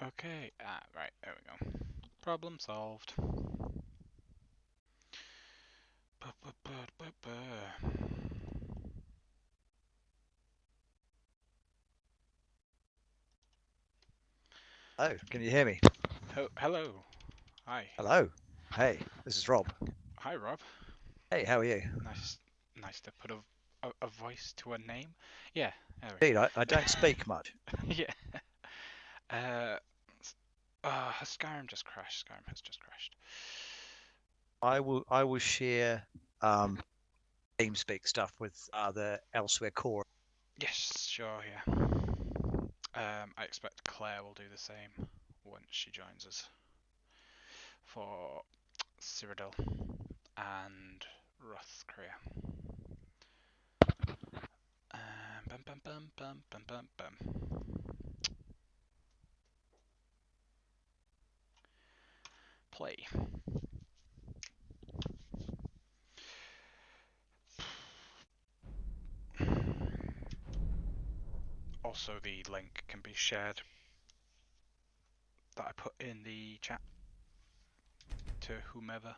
Okay, right, there we go. Problem solved. Oh, can you hear me? Hello. Hi. Hello. Hey, this is Rob. Hi, Rob. Hey, how are you? Nice, nice to put a voice to a name. Yeah, there Indeed, I don't speak much. we go. Yeah. Uh, Skyrim just crashed. Skyrim has just crashed. I will share TeamSpeak stuff with the Elsewhere core. Yes, sure, yeah. I expect Claire will do the same once she joins us for Cyrodiil and Rothkrier. Bum bum bum bum bum bum bum. Play. Also, the link can be shared that I put in the chat to whomever.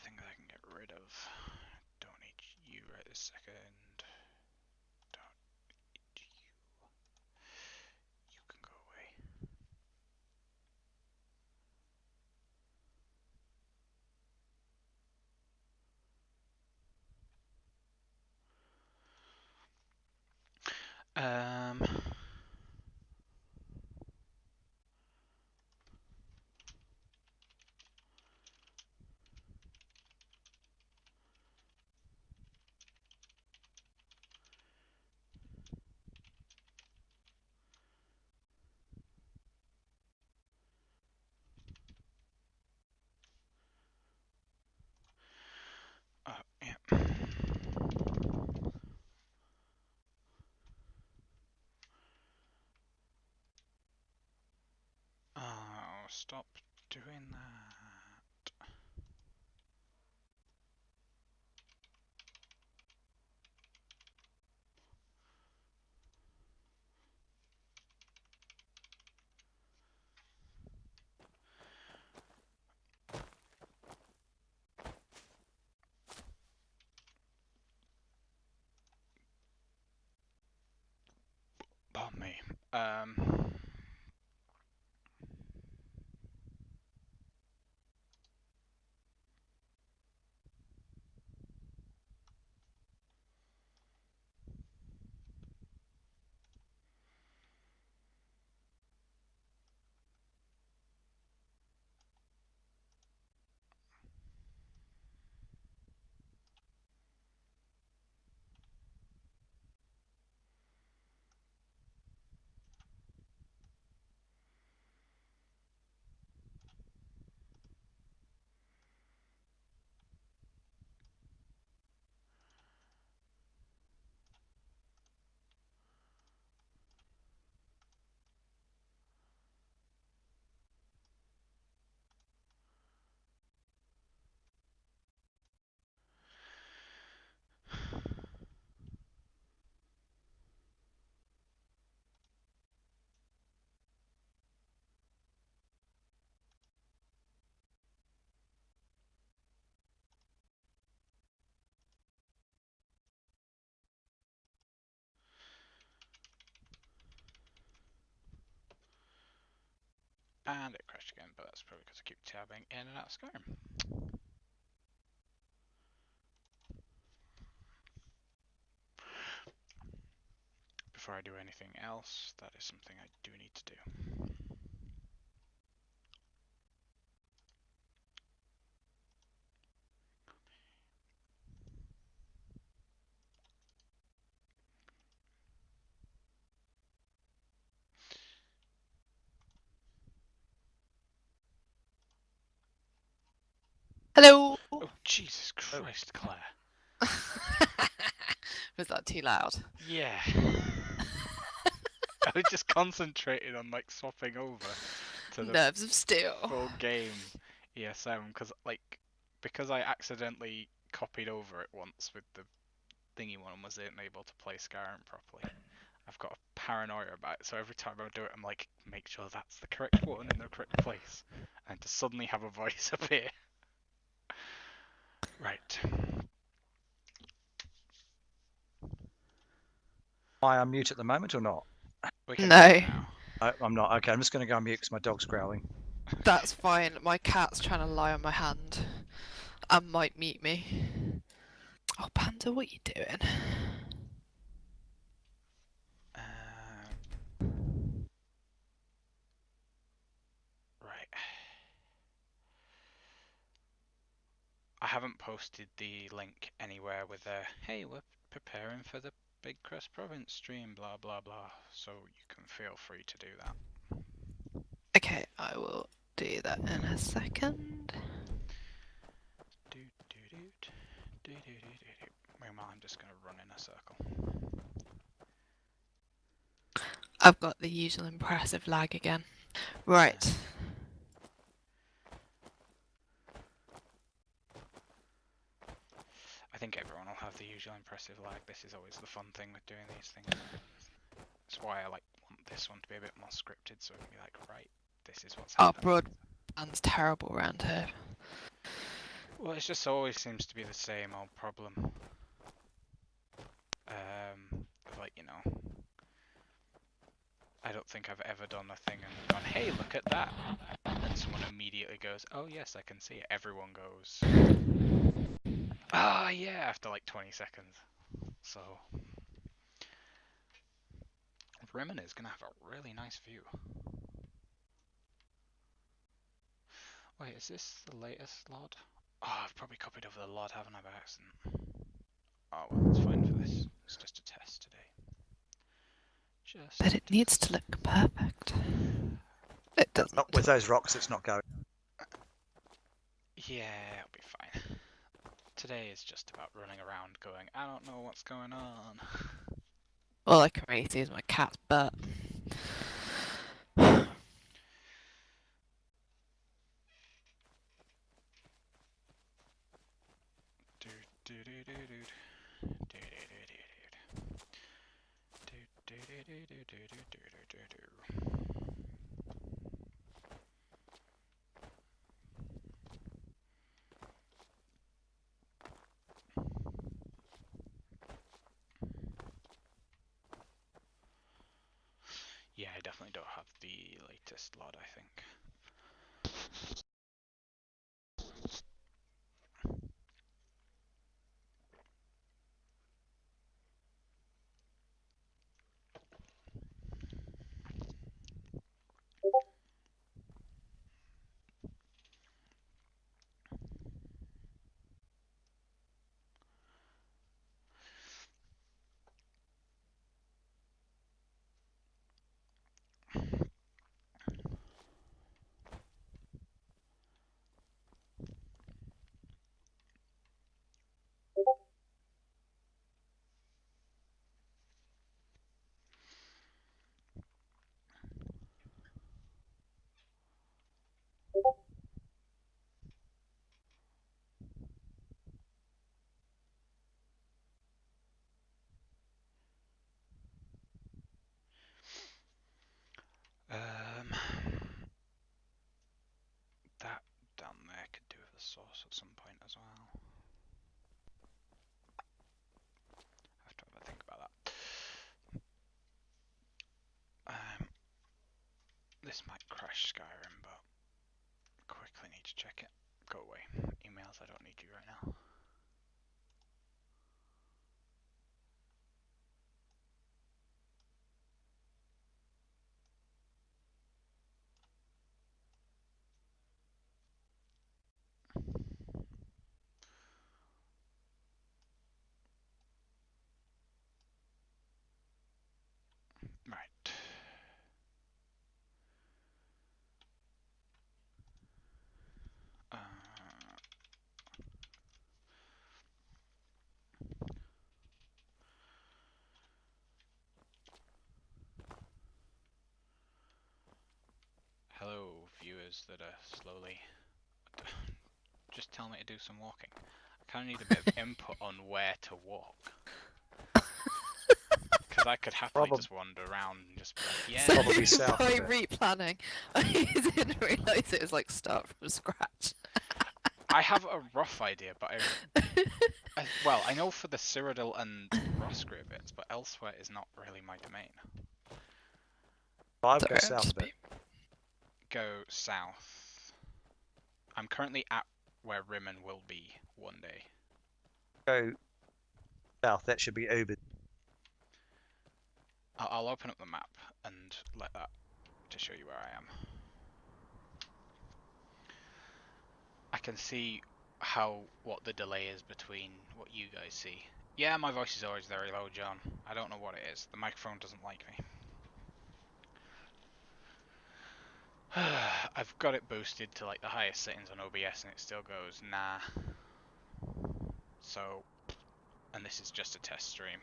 Thing that I can get rid of. Don't need you right this second. Don't need you. You can go away. Um. Yeah. Oh, stop doing that. Pardon me. And it crashed again, but that's probably because I keep tabbing in and out of Skyrim. Before I do anything else, that is something I do need to do. Hello. Oh, Jesus Christ, Claire. Was that too loud? Yeah. I was just concentrated on like swapping over to the Nerves of steel. full game ESM because I accidentally copied over it once with the thingy one and wasn't able to play Skyrim properly. I've got a paranoia about it, so every time I do it, I'm like, make sure that's the correct one in the correct place, and to suddenly have a voice appear. Right. Am I on mute at the moment or not? We can No. hear you now. I'm not. Okay, I'm just going to go on mute because my dog's growling. That's fine. My cat's trying to lie on my hand and might meet me. Oh, Panda, what are you doing? Right. I haven't posted the link anywhere with a, hey, we're preparing for the Big Crest Province stream, blah blah blah, so you can feel free to do that. Okay, I will do that in a second. Meanwhile, I'm just going to run in a circle. I've got the usual impressive lag again. Right. I think everyone will have the usual impressive lag. This is always the fun thing with doing these things. That's why I want this one to be a bit more scripted, so it can be like, right, this is what's Our happening. broadband's terrible around here. Well, it just always seems to be the same old problem. Like, I don't think I've ever done a thing and gone, hey, look at that. And someone immediately goes, oh yes, I can see it. Everyone goes, ah, yeah, after like 20 seconds. So, Rimini is going to have a really nice view. Wait, is this the latest LOD? Oh, I've probably copied over the LOD, haven't I, by accident? Oh, well, it's fine for this. It's just a test today. But it needs to look perfect. It doesn't. Not with those rocks, it's not going. Yeah, it'll be fine. Today is just about running around going, I don't know what's going on. All I can really see is my cat's butt. Yeah, I definitely don't have the latest LOD, I think. That down there could do with a source at some point as well. I have to have a think about that. This might crash Skyrim, but quickly need to check it. Go away. Emails, I don't need you right now. Right. monsters that are slowly... Just tell me to do some walking. I kind of need a bit of input on where to walk. Because I could happily just wander around and just be like, yeah. So Probably south by of it. replanning, I didn't realise it was like start from scratch. I have a rough idea, but well, I know for the Cyrodiil and Roscrea bits, but elsewhere is not really my domain. 5, Sorry, go I'm south just of it. Go south. I'm currently at where Rimmen will be one day. Go south, that should be Uber. I'll open up the map and let that to show you where I am. I can see what the delay is between what you guys see. Yeah, my voice is always very low, John. I don't know what it is. The microphone doesn't like me. I've got it boosted to like the highest settings on OBS and it still goes nah. So, and this is just a test stream.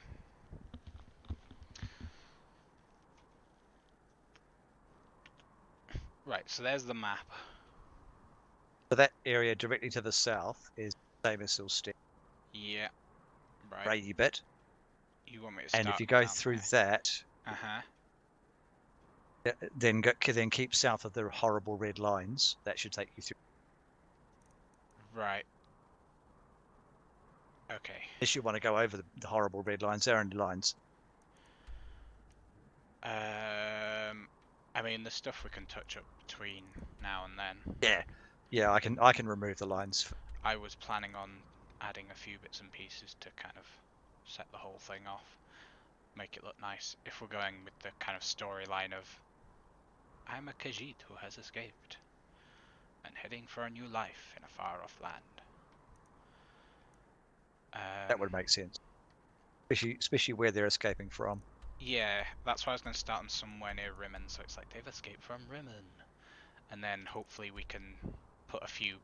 Right, so there's the map. So that area directly to the south is Sabersill Steep, Yeah, right. Brady bit. You want me to start And if you go down through there? that, Uh-huh. then keep south of the horrible red lines. That should take you through. Right. Okay. Unless you want to go over the horrible red lines, there are only lines. I mean, the stuff we can touch up between now and then. Yeah, I can remove the lines. I was planning on adding a few bits and pieces to kind of set the whole thing off, make it look nice. If we're going with the kind of storyline of I'm a Khajiit who has escaped and heading for a new life in a far-off land. That would make sense, especially where they're escaping from. Yeah, that's why I was going to start them somewhere near Rimmen, so it's like they've escaped from Rimmen. And then hopefully we can put a few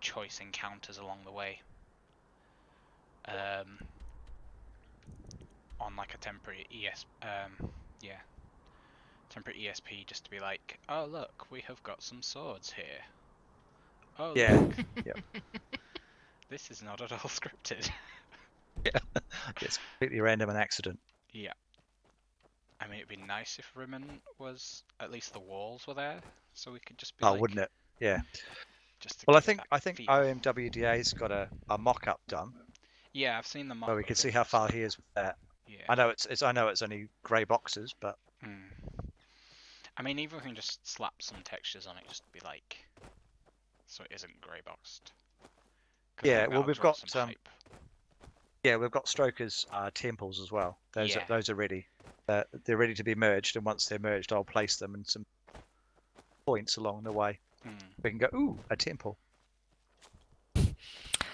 choice encounters along the way. On like a temporary temporary ESP, just to be like, oh look, we have got some swords here. Oh Yeah. look, Yep. this is not at all scripted. Yeah, it's completely random and accident. Yeah. I mean, it'd be nice if Rimmen was, at least the walls were there, so we could just be like... wouldn't it? Yeah. Just to Well, I give it think that feel. OMWDA's got a mock-up done, Yeah, I've seen the mock. so we can see how far he is with that. Yeah. I know it's only grey boxes, but I mean, even if we can just slap some textures on it, just be like, so it isn't grey boxed. yeah. Well, we've got some hype. yeah, we've got Stroker's temples as well. Those are ready. They're ready to be merged, and once they're merged, I'll place them in some points along the way. We can go, ooh, a temple.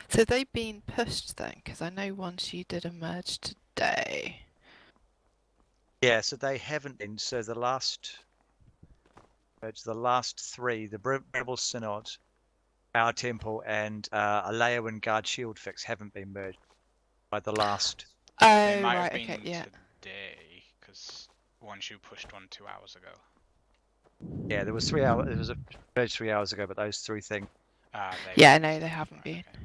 So they've been pushed then, because I know once you did a merge today. Yeah, so they haven't been. So the last three, the Rebel Synod, our temple, and a Leyawan Guard Shield fix haven't been merged by the last. Oh, They might right, have been okay, yeah. today, because once you pushed one 2 hours ago. Yeah, there was 3 hours. It was a merge 3 hours ago, but those three things. Yeah, I know they haven't right, been. Okay.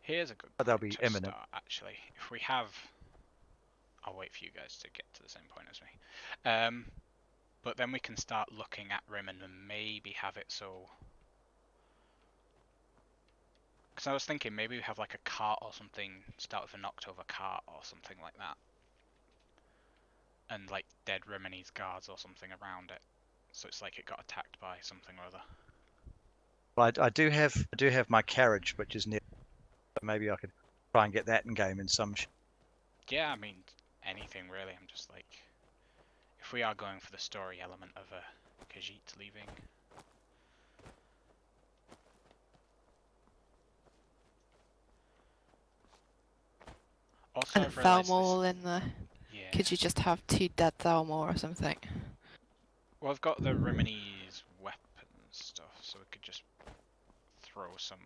Here's a good But they'll point be to imminent. start, actually. If we have... I'll wait for you guys to get to the same point as me. But then we can start looking at Rimmen and maybe have it so... Because I was thinking maybe we have like a cart or something, start with a Noctover cart or something like that. And like dead Rimmenese guards or something around it. So it's like it got attacked by something or other. Well, I do have my carriage, which is near. But maybe I could try and get that in game in some. Yeah, I mean, anything really. I'm just like, if we are going for the story element of a Khajiit leaving. Also, And I've realised Thalmor in there. Yeah. Could you just have 2 dead Thalmor or something? Well, I've got the Rimmenese weapon stuff, so we could just throw some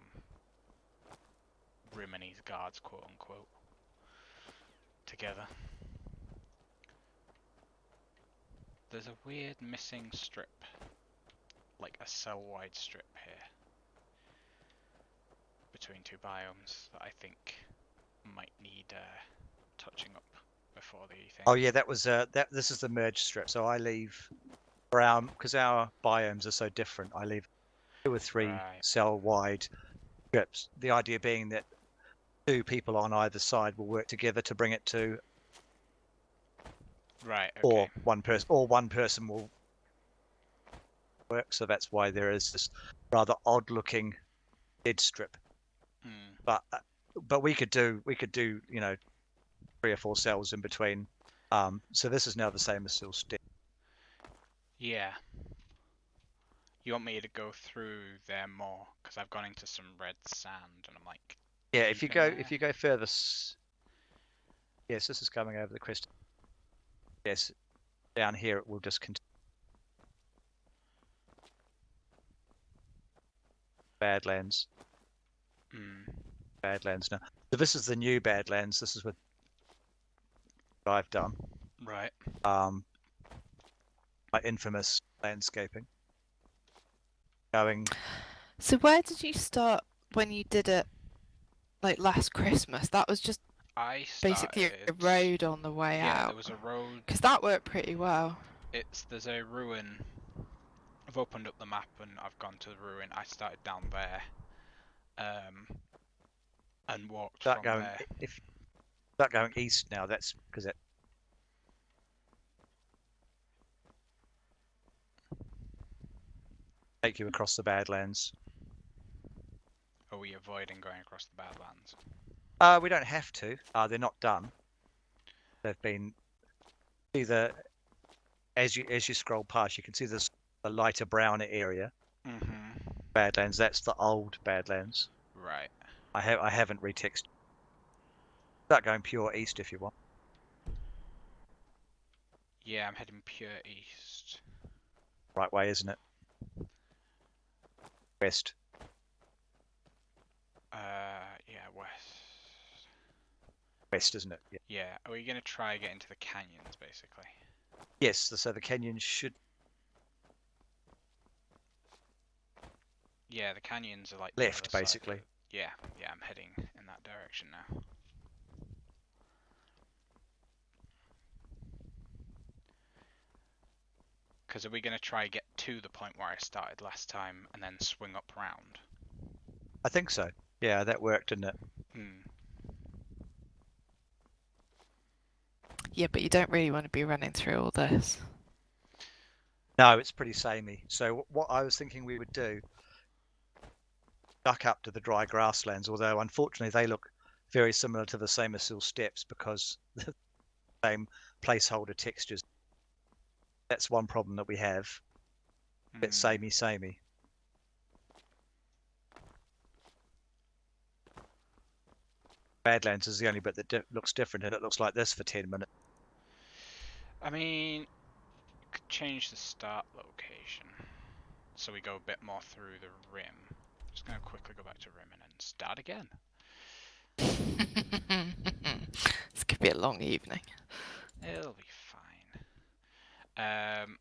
Rimmenese guards, quote unquote, together. There's a weird missing strip. like a cell-wide strip here between two biomes that I think might need touching up before the thing. Oh yeah, that was that. This is the merge strip. So I leave for our because our biomes are so different. I leave 2 or 3 Right. cell-wide strips. The idea being that 2 people on either side will work together to bring it to, Right. Okay. or one person will work. So that's why there is this rather odd-looking dead strip. Mm. But we could do 3 or 4 cells in between. So this is now the same as still step. Yeah. You want me to go through there more because I've gone into some red sand and I'm like. Yeah, deep in there. if you go further. Yes, this is coming over the crest. Yes, down here it will just continue. Badlands. Badlands now. So this is the new Badlands. This is what I've done. Right. My infamous landscaping. Going. So where did you start when you did it, like last Christmas? That was just basically a road on the way out. Yeah, there was a road. Because that worked pretty well. There's a ruin. I've opened up the map and I've gone to the ruin. I started down there, and walked from there. If start going east now, that's because it. Take you across the Badlands. Are we avoiding going across the Badlands? We don't have to. They're not done. They've been either as you scroll past, you can see this a lighter brown area. Badlands. That's the old Badlands. Right. I haven't retexted. Start going pure east if you want. Yeah, I'm heading pure east. Right way, isn't it? West. Yeah, west. West, isn't it? Yeah. Yeah. Are we gonna try get into the canyons, basically? Yes. So the canyons should. Yeah, the canyons are like left, basically. Yeah. Yeah, I'm heading in that direction now. Because are we going to try get to the point where I started last time and then swing up round? I think so. Yeah, that worked, didn't it? Yeah, but you don't really want to be running through all this. No, it's pretty samey. So what I was thinking we would do, duck up to the dry grasslands, although unfortunately they look very similar to the Samersil steppes because the same placeholder textures. That's one problem that we have. It's samey. Badlands is the only bit that looks different, and it looks like this for 10 minutes. I mean, you could change the start location so we go a bit more through the rim. Just going to quickly go back to rim and then start again. This could be a long evening. It'll be fine. And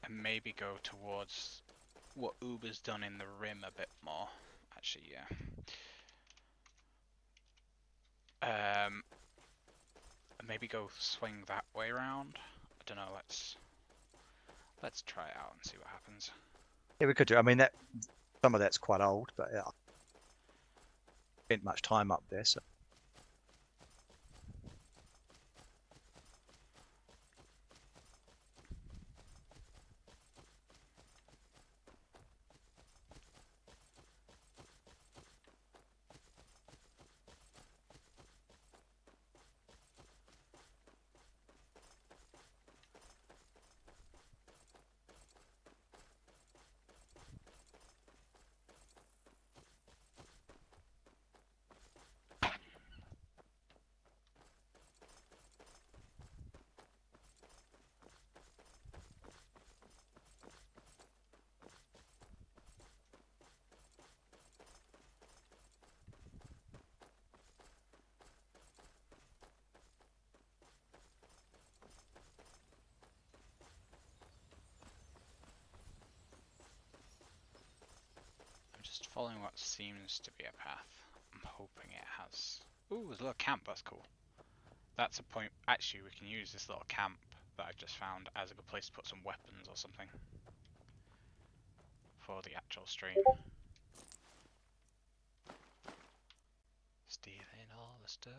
maybe go towards what Uber's done in the rim a bit more. Actually, yeah. Maybe go swing that way around. I don't know. Let's try it out and see what happens. Yeah, we could do. I mean, that some of that's quite old, but yeah, spent much time up there, so. Just following what seems to be a path. I'm hoping it has. Ooh, there's a little camp, that's cool. That's a point. Actually, we can use this little camp that I've just found as a good place to put some weapons or something for the actual stream. Stealing all the stuff.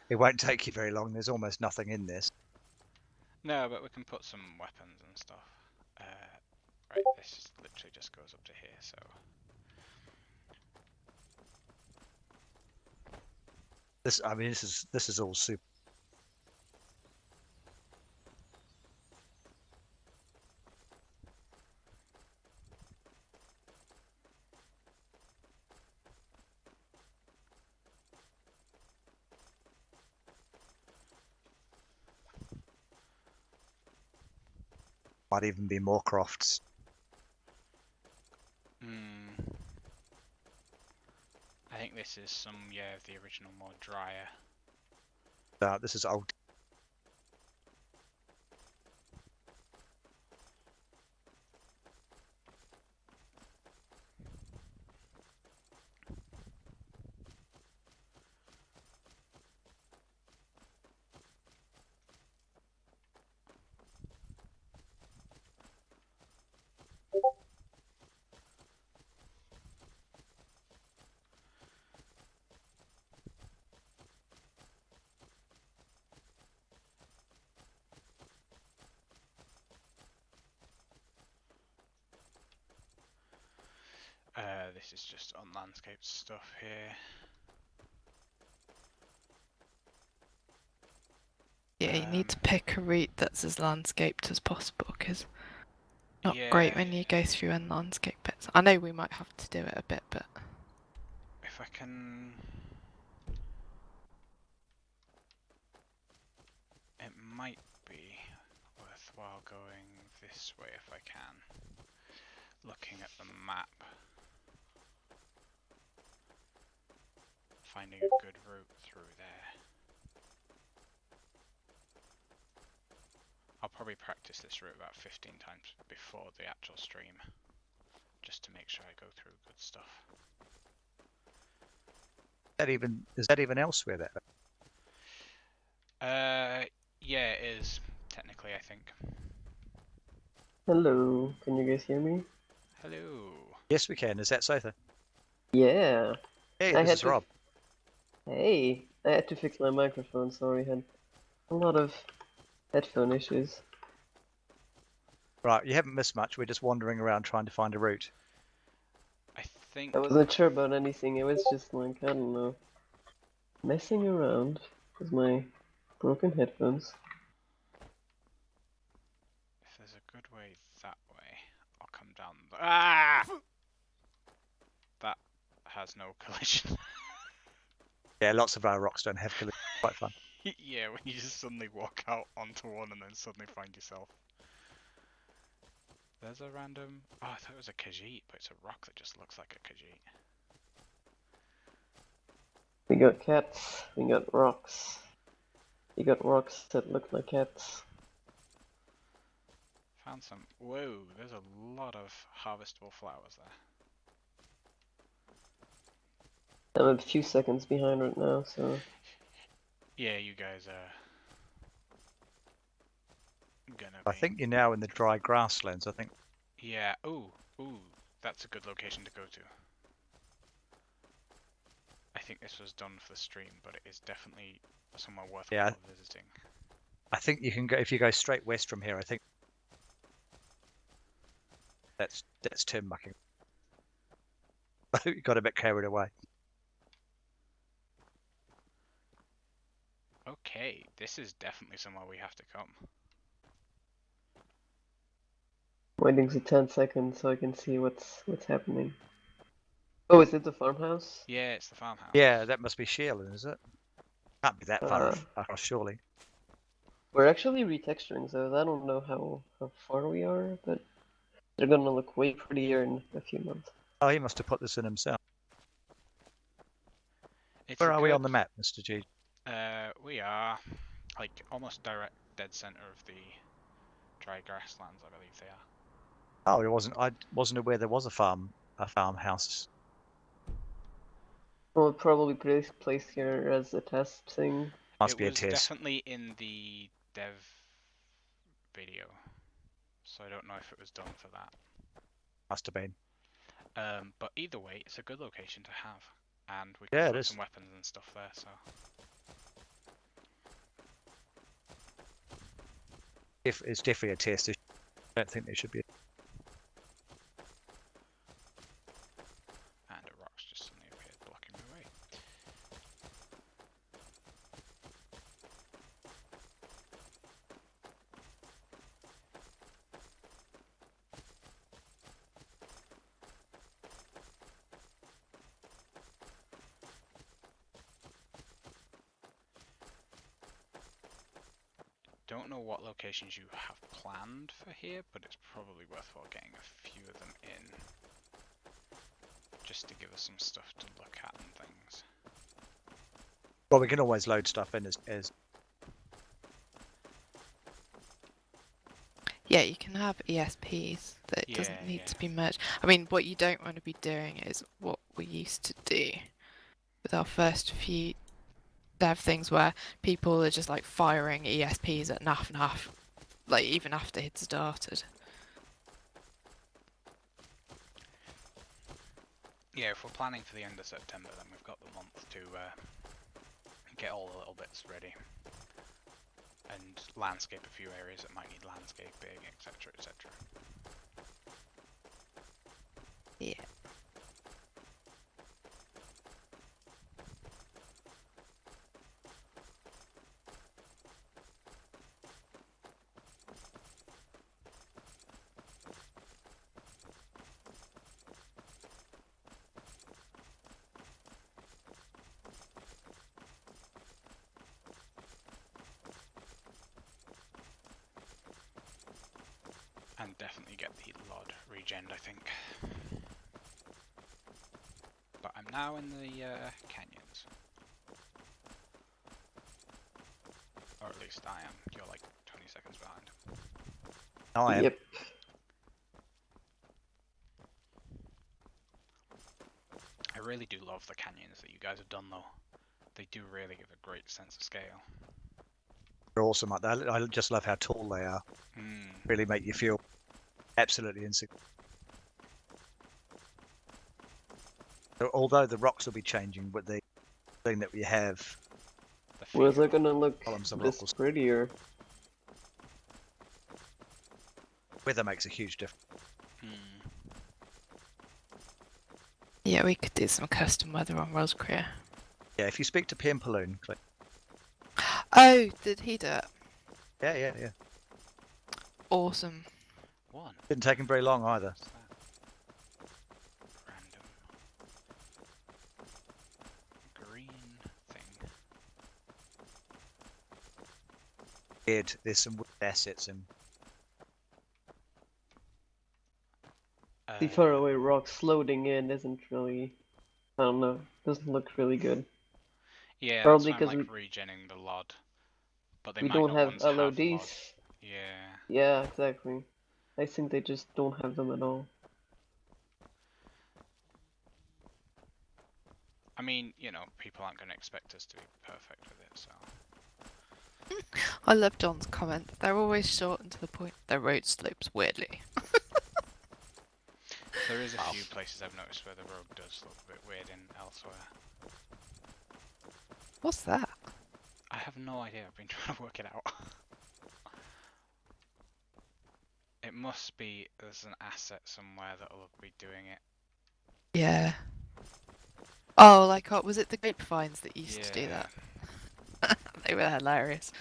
It won't take you very long. There's almost nothing in this. No, but we can put some weapons and stuff. Right, this literally just goes up to here, so. I mean, this is all super. Might even be more crofts. I think this is some, of the original, more drier. This is old. This is just on landscape stuff here. Yeah, you need to pick a route that's as landscaped as possible, because not great when you go through unlandscaped bits. I know we might have to do it a bit, but if I can, it might be worthwhile going this way if I can. Looking at the map, finding a good route through there. I'll probably practice this route about 15 times before the actual stream, just to make sure I go through good stuff. Is that even elsewhere there? Yeah, it is technically, I think. Hello, can you guys hear me? Hello. Yes, we can. Is that Sotha? Yeah. Hey, this is Rob. Hey, I had to fix my microphone, sorry, I had a lot of headphone issues. Right, you haven't missed much. We're just wandering around trying to find a route. I think... I wasn't sure about anything, it was just like, I don't know, messing around with my broken headphones. If there's a good way that way, I'll come down Ah! That has no collision. Yeah, lots of our rocks don't have collision. Quite fun. Yeah, when you just suddenly walk out onto one and then suddenly find yourself. There's a random... Oh, I thought it was a Khajiit, but it's a rock that just looks like a Khajiit. We got cats, we got rocks. You got rocks that look like cats. Found some... Whoa, there's a lot of harvestable flowers there. I'm a few seconds behind right now, so... Yeah, you guys are... I think you're now in the dry grasslands, I think. Yeah, ooh, that's a good location to go to. I think this was done for the stream, but it is definitely somewhere worthwhile visiting. I think you can go, if you go straight west from here, I think that's term mucking. You got a bit carried away. Okay, this is definitely somewhere we have to come. Waiting for 10 seconds so I can see what's happening. Oh, is it the farmhouse? Yeah, it's the farmhouse. Yeah, that must be Sheerland, is it? Can't be that far across, surely. We're actually retexturing, so I don't know how far we are, but they're gonna look way prettier in a few months. Oh, he must have put this in himself. Where are we on the map, Mr. G? We are like almost direct dead center of the dry grasslands, I believe they are. Oh, it wasn't. I wasn't aware there was a farmhouse. Well, probably placed here as a test thing. Must It be a was test. definitely in the dev video, so I don't know if it was done for that. Must have been. But either way, it's a good location to have, and we Yeah, can it put is. some weapons and stuff there. So It's definitely a test. I don't think there should be. and a rock's just suddenly appeared blocking my way. Don't know what locations you have planned for here, but it's probably worthwhile getting a few of them in, just to give us some stuff to look at and things. Well, we can always load stuff in as Yeah, you can have ESPs that it doesn't need to be merged. I mean, what you don't want to be doing is what we used to do with our first few dev things, where people are just like firing ESPs at NAF, like even after he'd started. Yeah, if we're planning for the end of September, then we've got the month to get all the little bits ready and landscape a few areas that might need landscaping, etc., etc. Yeah. And definitely get the LOD regen, I think. But I'm now in the canyons. Or at least I am. You're like 20 seconds behind. I am. Yep. I really do love the canyons that you guys have done though. They do really give a great sense of scale. They're awesome like that. I just love how tall they are. Really make you feel absolutely insignificant. Although the rocks will be changing, but the thing that we have. Where's it gonna look Columns of this rock will... prettier? Weather makes a huge difference. Yeah, we could do some custom weather on Roscrea. Yeah, if you speak to Pimpaloon, click. Oh, did he do it? Yeah. Awesome. One. Didn't take him very long either. What's that? Random. Green thing. There's some assets and The far away rocks loading in isn't really, I don't know, doesn't look really good. Yeah, Probably that's why I'm because like regenning the LOD. But they we might don't not have once have LOD. LODs. Yeah. Yeah, exactly. I think they just don't have them at all. I mean, you know, people aren't going to expect us to be perfect with it, so. I love John's comment. They're always short and to the point. Their road slopes weirdly. There is a few places I've noticed where the road does look a bit weird in elsewhere. What's that? I have no idea, I've been trying to work it out. It must be, there's an asset somewhere that'll be doing it. Yeah. Oh, like, was it the grapevines that used to do that? They were hilarious.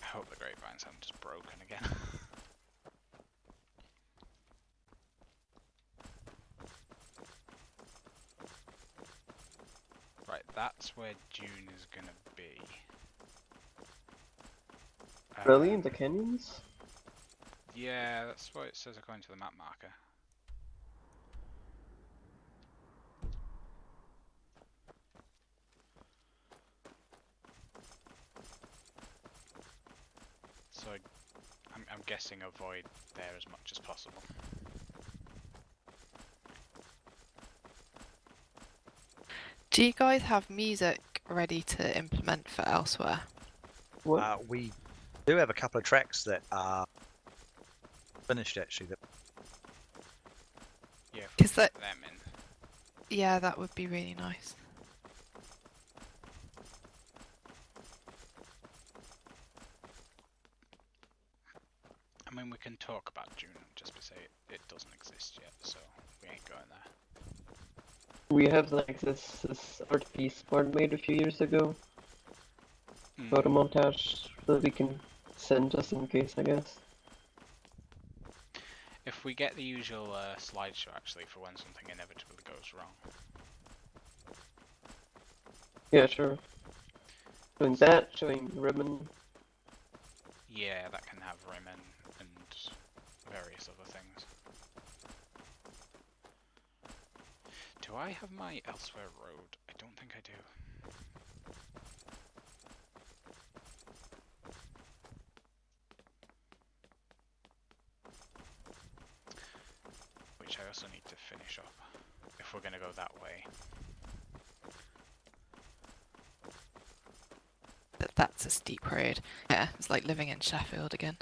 I hope the grapevines haven't just broken again. Right, that's where June is gonna be. Really? In the canyons? Yeah, that's what it says according to the map marker. So I'm guessing avoid there as much as possible. Do you guys have music ready to implement for elsewhere? What? We do have a couple of tracks that are finished actually. Yeah, if we 'Cause can that- get them in. Yeah, that would be really nice. I mean, we can talk about June and just say it doesn't exist yet, so we ain't going there. We have like this art piece Bard made a few years ago. Photo montage that we can send just in case, I guess. If we get the usual slideshow actually for when something inevitably goes wrong. Yeah, sure. Showing that, showing ribbon. Yeah, that can have Rayman and various other things. Do I have my Elsewhere Road? I don't think I do. Which I also need to finish up if we're going to go that way. That's a steep road. Yeah, it's like living in Sheffield again.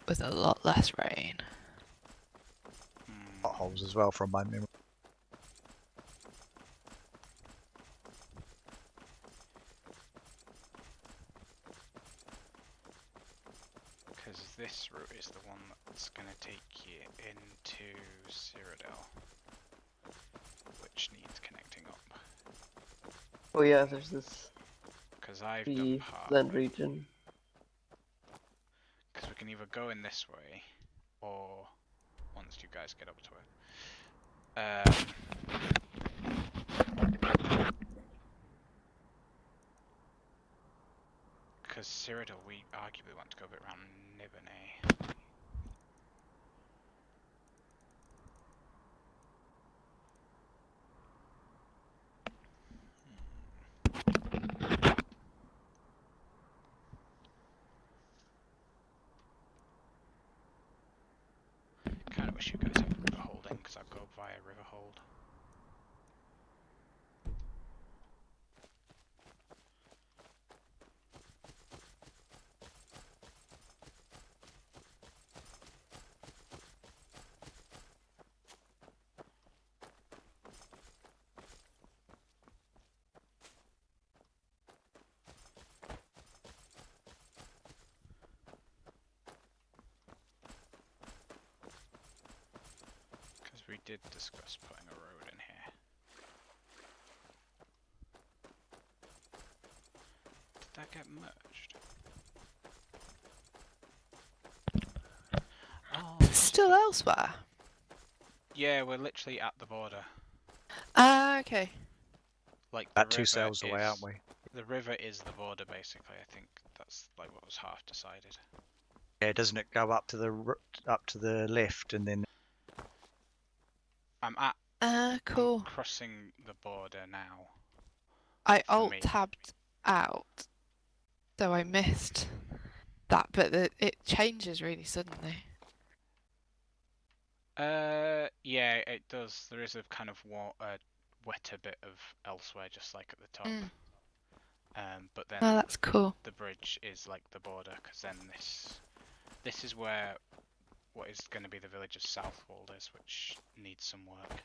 With a lot less rain. Potholes as well from my memory. Because this route is the one that's going to take you into Cyrodiil, which needs connecting up. Oh yeah, there's this Because I've the done part land of it. region. Because we can either go in this way, or once you guys get up to it. Because Cyrodiil, we arguably want to go a bit around Niboney. Kind of wish you guys had River Holding, because I'd go via Riverhold. Because we did discuss putting a road in here. Did that get merged? Oh, Still elsewhere? yeah, we're literally at the border. Ah, okay. Like About 2 sails is, away, aren't we? The river is the border, basically. I think that's like what was half decided. Yeah, doesn't it go up to the left and then? I'm Cool. crossing the border now. I for alt me. tabbed out, so I missed that, but it changes really suddenly. Yeah, it does. There is a kind of wetter bit of Elsewhere, just like at the top. But then Oh, that's cool. the bridge is like the border, because then this is where what is going to be the village of Southwold is, which needs some work.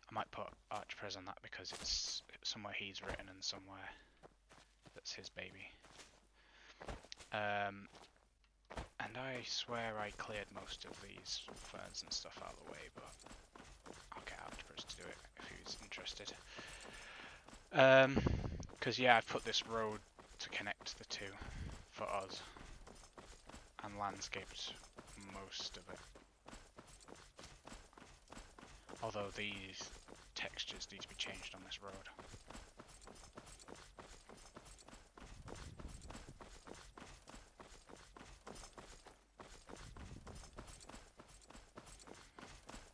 I might put Archprez on that because it's somewhere he's written and somewhere that's his baby. And I swear I cleared most of these ferns and stuff out of the way, but I'll get Archprez to do it if he's interested. Because yeah, I've put this road to connect the two for us, and landscaped most of it. Although these textures need to be changed on this road.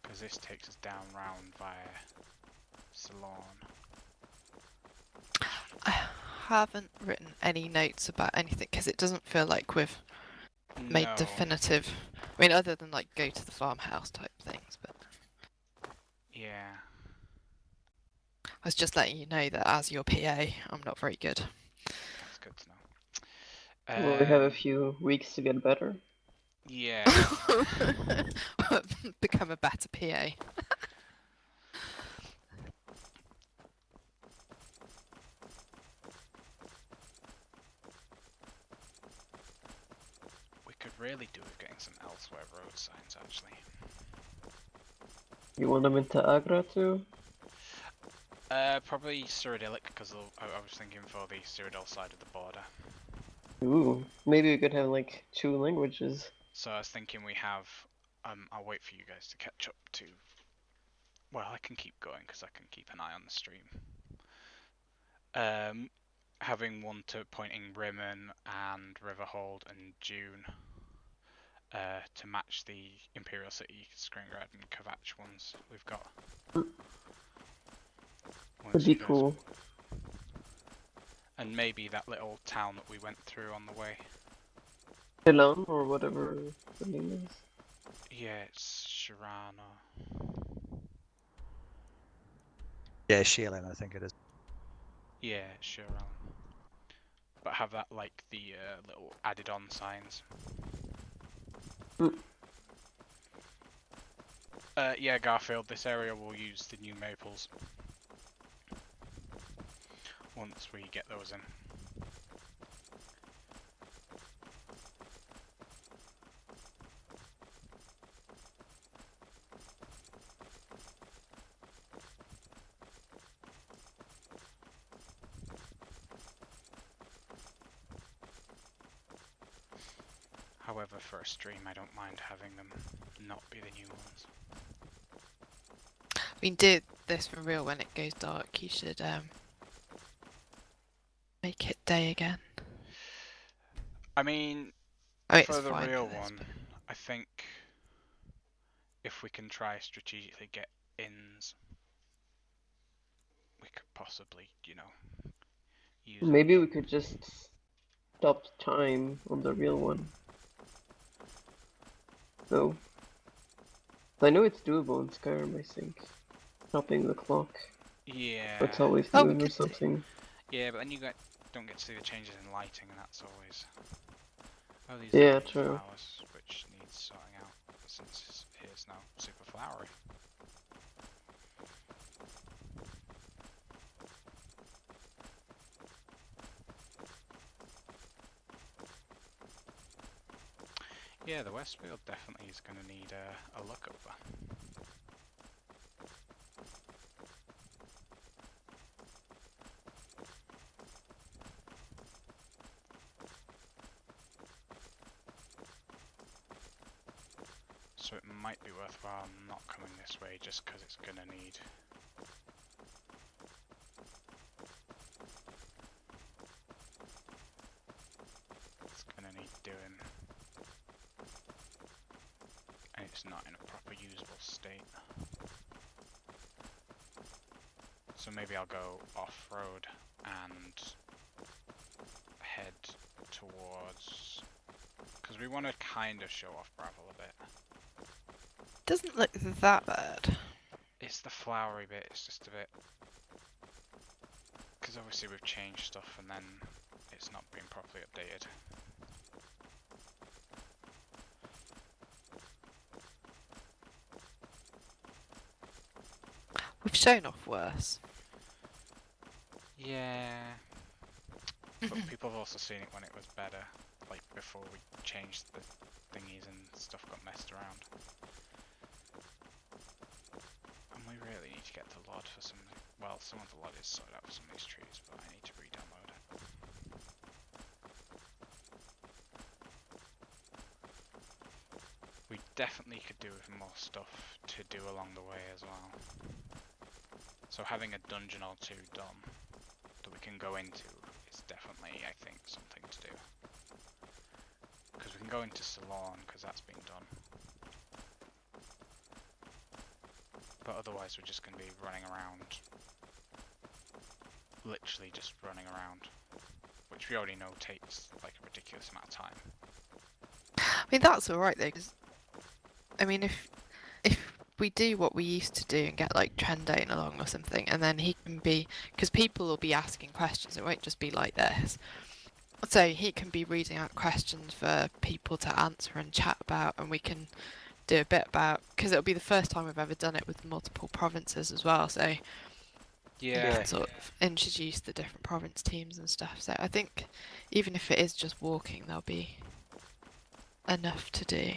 Because this takes us down round via Ceylon. haven't written any notes about anything because it doesn't feel like we've made No. definitive. I mean, other than like go to the farmhouse type things, but Yeah. I was just letting you know that as your PA, I'm not very good. That's good to know. Well, we have a few weeks to get better. Yeah. Become a better PA. We could really do with getting some elsewhere road signs, actually. You want them into Agra too? Probably Cyrodiilic, because I was thinking for the Cyrodiil side of the border. Ooh, maybe we could have like 2 languages. So I was thinking we have. I'll wait for you guys to catch up to. Well, I can keep going because I can keep an eye on the stream. Having one to pointing Rimmen and Riverhold and June. To match the Imperial City, Skringrad and Kvatch ones we've got. Would be cool. And maybe that little town that we went through on the way. Milan or whatever the name is. Yeah, it's Shirana. Yeah, Sheelan, I think it is. Yeah, Shirana. But have that like the little added on signs. Yeah, Garfield, this area will use the new maples. Once we get those in. However, for a stream, I don't mind having them not be the new ones. I mean, do this for real when it goes dark. You should make it day again. I mean, for the real one, I think if we can try strategically get ins, we could possibly, you know, use. Maybe we could just stop time on the real one. No. I know it's doable in Skyrim, I think. Stopping the clock. Yeah. It's always noon or something. Yeah, but then you don't get to see the changes in lighting, and that's always. Oh, these Yeah, are true. flowers, which needs sorting out since it is now super flowery. Yeah, the Westfield definitely is going to need a look over. So it might be worthwhile not coming this way just because it's going to need. It's going to need doing. And it's not in a proper usable state. So maybe I'll go off-road and head towards. Because we want to kind of show off Bravil a bit. Doesn't look that bad. It's the flowery bit, it's just a bit. Because obviously we've changed stuff and then it's not been properly updated. We've shown off worse. Yeah. But people have also seen it when it was better. Like before we changed the thingies and stuff got messed around. And we really need to get to LOD for some. Well, some of the LOD is sorted out for some of these trees, but I need to re-download it. We definitely could do with more stuff to do along the way as well. So having a dungeon or two done that we can go into is definitely, I think, something to do. Because we can go into Salon, because that's been done. But otherwise we're just going to be running around. Literally just running around. which we already know takes like a ridiculous amount of time. I mean, that's alright though, because, I mean, if we do what we used to do and get like Trendane along or something, and then he can be, because people will be asking questions, it won't just be like this. So he can be reading out questions for people to answer and chat about, and we can do a bit about, because it'll be the first time we've ever done it with multiple provinces as well, so you can sort of introduce the different province teams and stuff. So I think even if it is just walking, there'll be enough to do.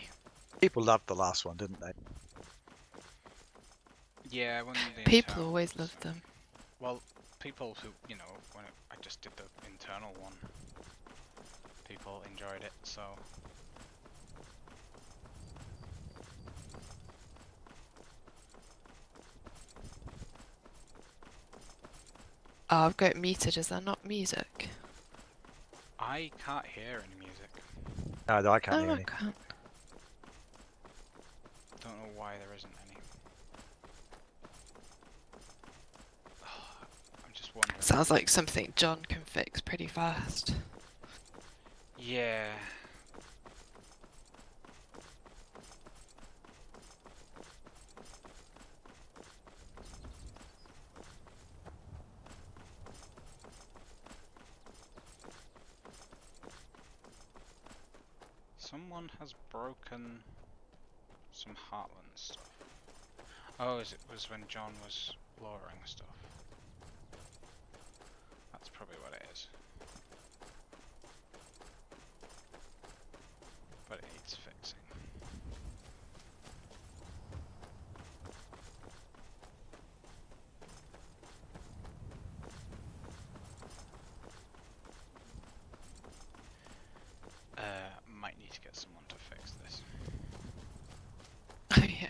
People loved the last one, didn't they? Yeah, when the People always love them. Well, people who, you know, when I just did the internal one, people enjoyed it, so. Oh, I've got it muted. Is there not music? I can't hear any music. No, I can't hear I any. can't. Don't know why there isn't any. I'm just wondering. Sounds like something John can fix pretty fast. Yeah. Someone has broken some Heartland stuff. Oh, it was when John was lowering stuff. That's probably what it is. But it needs fixing. Might need to get someone to fix this. Oh yeah.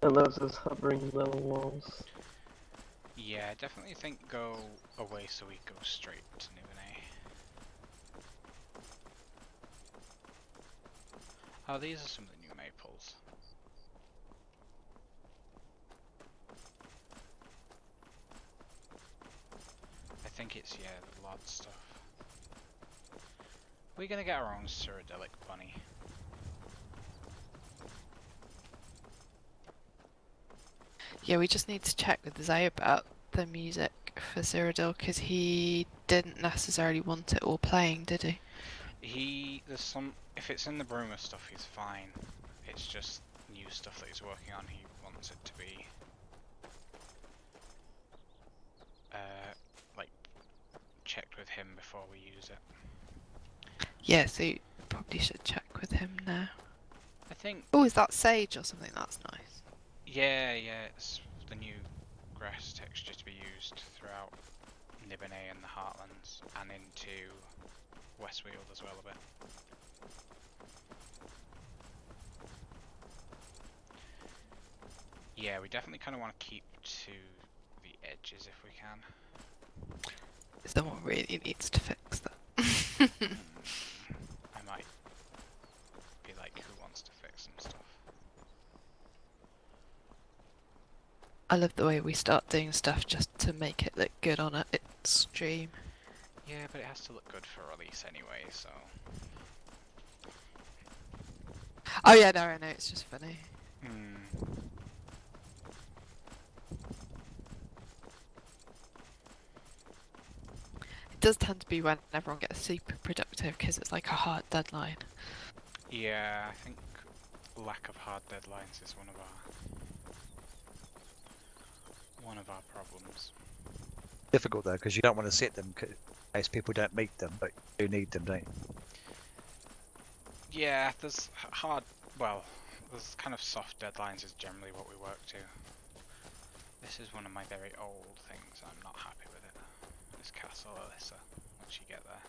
I love those hovering level walls. Yeah, I definitely think go away so we go straight to Nivernais. Oh, these are some of the new maples. I think it's, yeah, the Lod stuff. We're gonna get our own Cyrodiilic bunny. Yeah, we just need to check with Zay about the music for Cyrodiil, because he didn't necessarily want it all playing, did he? There's some, if it's in the Bruma stuff, he's fine. It's just new stuff that he's working on, he wants it to be, like, checked with him before we use it. Yeah, so you probably should check with him now. I think... Oh, is that Sage or something? That's nice. Yeah, it's the new grass texture to be used throughout Nibernais and the Heartlands, and into Westweald as well a bit. Yeah, we definitely kind of want to keep to the edges if we can. Someone really needs to fix that. I might be like, who wants to fix some stuff? I love the way we start doing stuff just to make it look good on its stream. Yeah, but it has to look good for release anyway, so... Oh yeah, no, I know, it's just funny. It does tend to be when everyone gets super productive because it's like a hard deadline. Yeah, I think lack of hard deadlines is one of our problems. Difficult though, because you don't want to set them in case people don't meet them, but you need them, don't you? Yeah, there's there's kind of soft deadlines is generally what we work to. This is one of my very old things, I'm not happy with it. This Castle Alyssa, once you get there.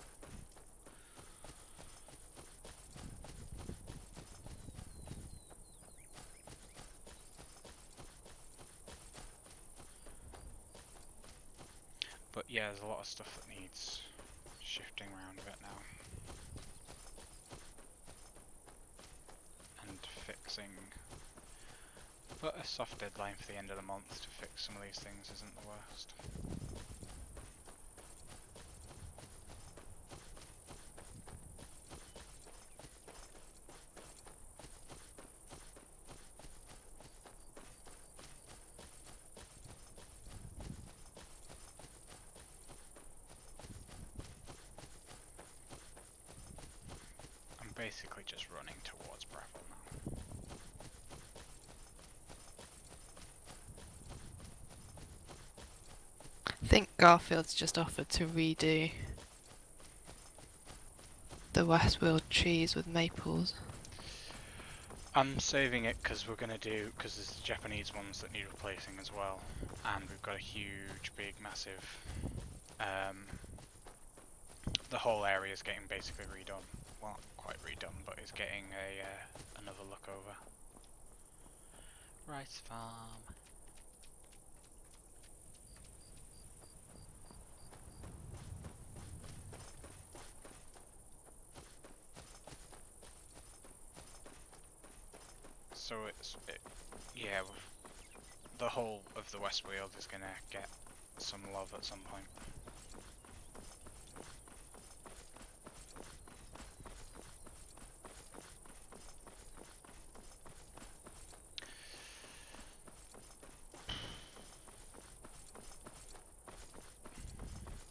But yeah, there's a lot of stuff that needs shifting around a bit now. And fixing. But a soft deadline for the end of the month to fix some of these things isn't the worst. I'm basically just running towards Breville now. I think Garfield's just offered to redo the Westfield trees with maples. I'm saving it because we're gonna do, because there's Japanese ones that need replacing as well, and we've got a huge, big, massive. The whole area is getting basically redone. Well, not quite redone, but it's getting a another look over. Rice farm. So yeah, the whole of the Westfield is gonna get some love at some point.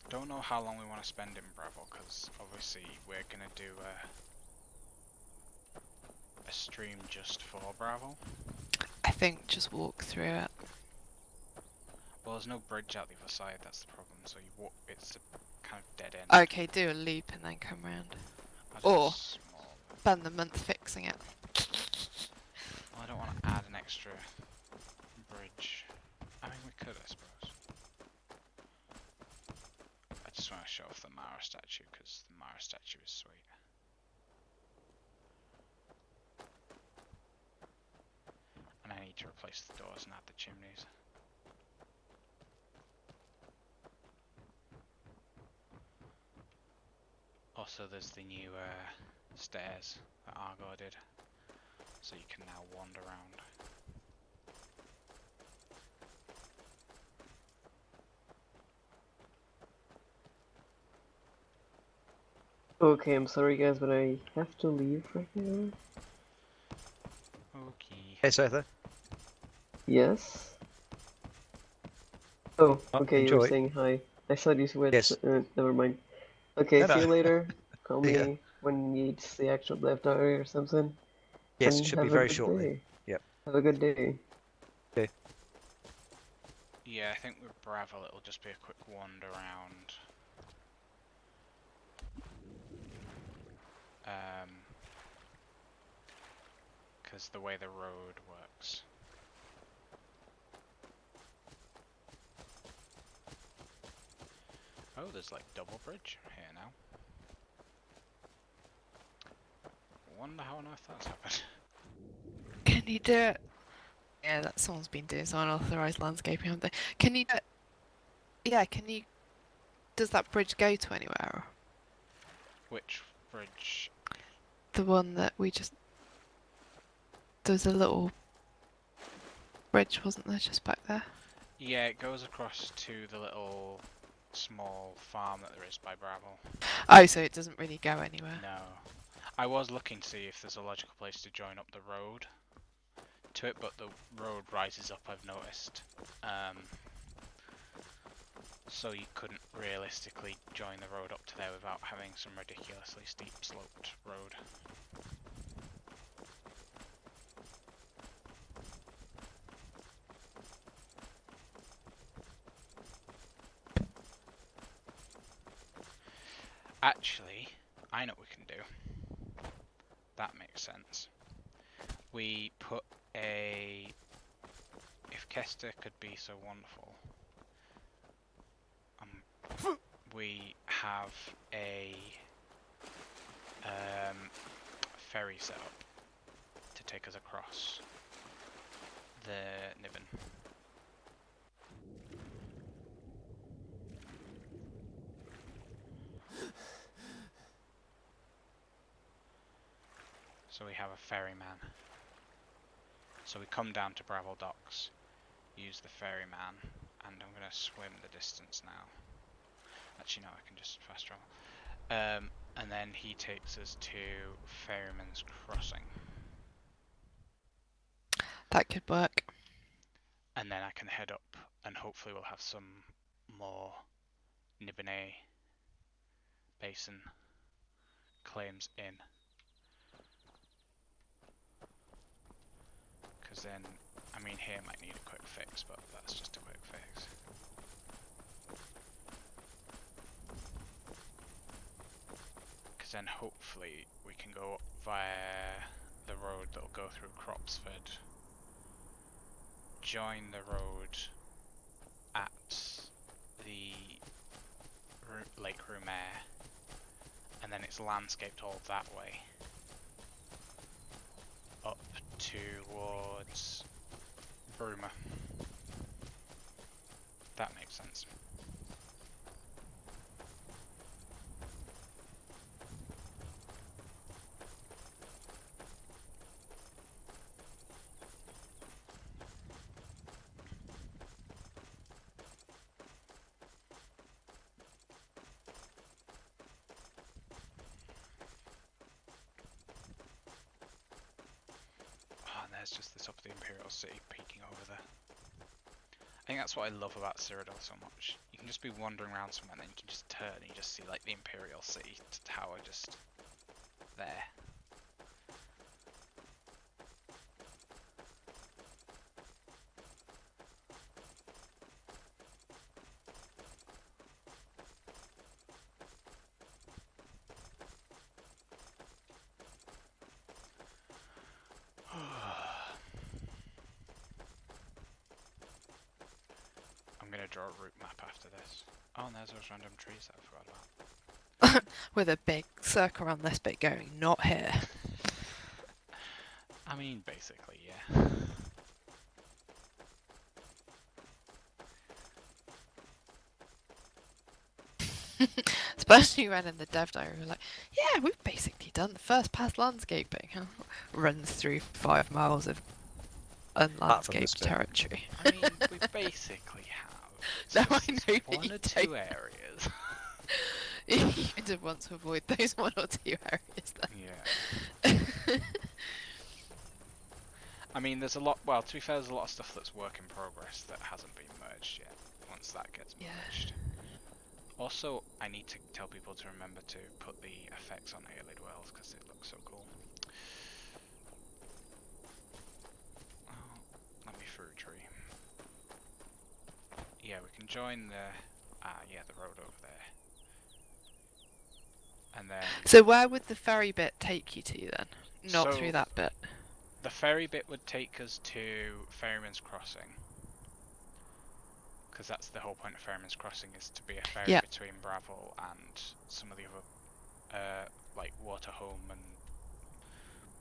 Don't know how long we want to spend in Breville, because obviously we're gonna do a stream just for Breville. I think just walk through it. Well, there's no bridge out the other side, that's the problem, so you walk, it's a kind of dead end. Okay, do a loop and then come round. I'll Or just spend the month fixing it. well, I don't want to add an extra bridge. I mean, we could, I suppose. I just want to show off the Mara statue, because the Mara statue is sweet. And I need to replace the doors and add the chimneys. Also, there's the new stairs that Argo did, so you can now wander around. Okay, I'm sorry guys, but I have to leave right now. Okay. Hey, Sotha. Yes? Oh, okay, you were Enjoy. saying hi. I thought you said Yes. never mind. Okay, No, see no. you later. Call See ya. me when it's the actual dev diary or something. Yes, it And should be have a very good shortly. day. Yep. Have a good day. Okay. Yeah, I think with Breville it'll just be a quick wander around. Because the way the road works. Oh, there's like double bridge here now. Wonder how on earth that's happened. Can you do it? Yeah, that someone's been doing some unauthorized landscaping, haven't they? Can you do it? Yeah, can you... Does that bridge go to anywhere? Or Which bridge? the one that we just... There's a little bridge, wasn't there, just back there? Yeah, it goes across to the little small farm that there is by Breville. Oh, so it doesn't really go anywhere. No. I was looking to see if there's a logical place to join up the road to it, but the road rises up, I've noticed. So you couldn't realistically join the road up to there without having some ridiculously steep sloped road. Actually, I know what we can do. That makes sense. We put a... If Kester could be so wonderful, we have a ferry set up to take us across the Niven. So we have a ferryman. So we come down to Bravo Docks, use the ferryman, and I'm going to swim the distance now. Actually, no, I can just fast travel. And then he takes us to Ferryman's Crossing. That could work. And then I can head up, and hopefully we'll have some more Nibonay Basin claims in. Because then, I mean, here might need a quick fix, but that's just a quick fix. Because then hopefully we can go up via the road that'll go through Cropsford, join the road at the Lake Rumare, and then it's landscaped all that way up towards Bruma. That makes sense. There's just the top of the Imperial City peeking over there. I think that's what I love about Cyrodiil so much. You can just be wandering around somewhere and then you can just turn and you just see like the Imperial City tower just there. I'm gonna draw a route map after this. Oh, and there's those random trees that I forgot about. With a big circle around this bit going, not here. I mean, basically, yeah. Especially when in the dev diary we're like, yeah, we've basically done the first pass landscaping. Runs through 5 miles of unlandscaped territory. I mean, we basically have. It's No, I know one you or two areas. You kind of want to avoid those 1 or 2 areas then. Yeah. I mean, there's a lot, well, to be fair, there's a lot of stuff that's work in progress that hasn't been merged yet, once that gets merged. Also, I need to tell people to remember to put the effects on Ayleid Wells, because it looks so cool. Oh, let me fruit tree. Yeah, we can join the, the road over there. And then... So where would the ferry bit take you to then? Not so through that bit? The ferry bit would take us to Ferryman's Crossing. Because that's the whole point of Ferryman's Crossing, is to be a ferry between Bravil and some of the other, like Waterhome and...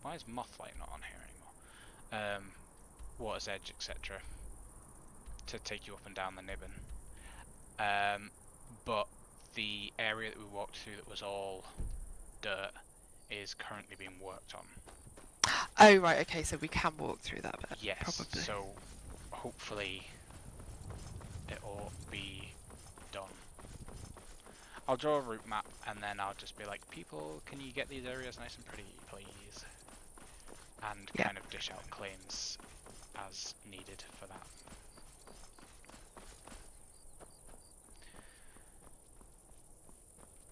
Why is Mothlight not on here anymore? Water's Edge, etc. To take you up and down the Niben. But the area that we walked through that was all dirt is currently being worked on. Oh right, okay, so we can walk through that bit. Yes, probably. so hopefully it'll be done. I'll draw a route map and then I'll just be like, people, can you get these areas nice and pretty, please? And kind of dish out claims as needed for that.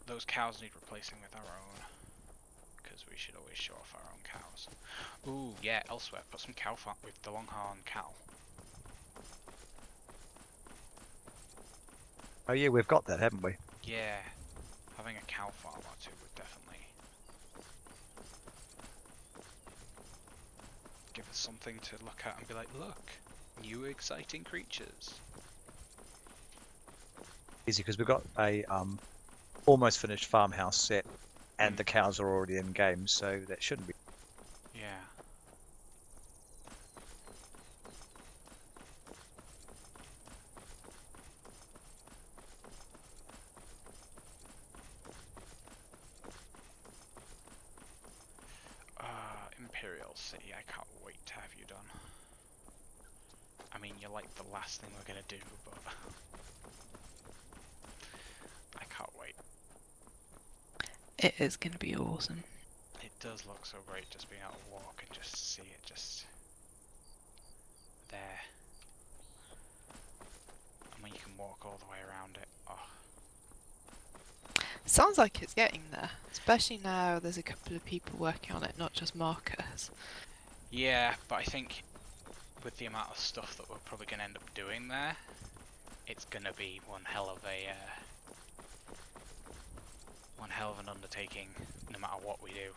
Those cows need replacing with our own, because we should always show off our own cows. Ooh, yeah, elsewhere, put some cow farm with the longhorn cow. Oh yeah, we've got that, haven't we? Yeah, having a cow farm or two would definitely give us something to look at and be like, look, new exciting creatures. Easy, because we've got a almost finished farmhouse set, and the cows are already in game, so that shouldn't be. Yeah. Imperial City, I can't wait to have you done. you're like the last thing we're gonna do, but I can't wait. It is going to be awesome. It does look so great just being able to walk and just see it just there. And when you can walk all the way around it, oh. Sounds like it's getting there, especially now there's a couple of people working on it, not just Marcus. Yeah, but I think with the amount of stuff that we're probably going to end up doing there, it's going to be one hell of an undertaking, no matter what we do.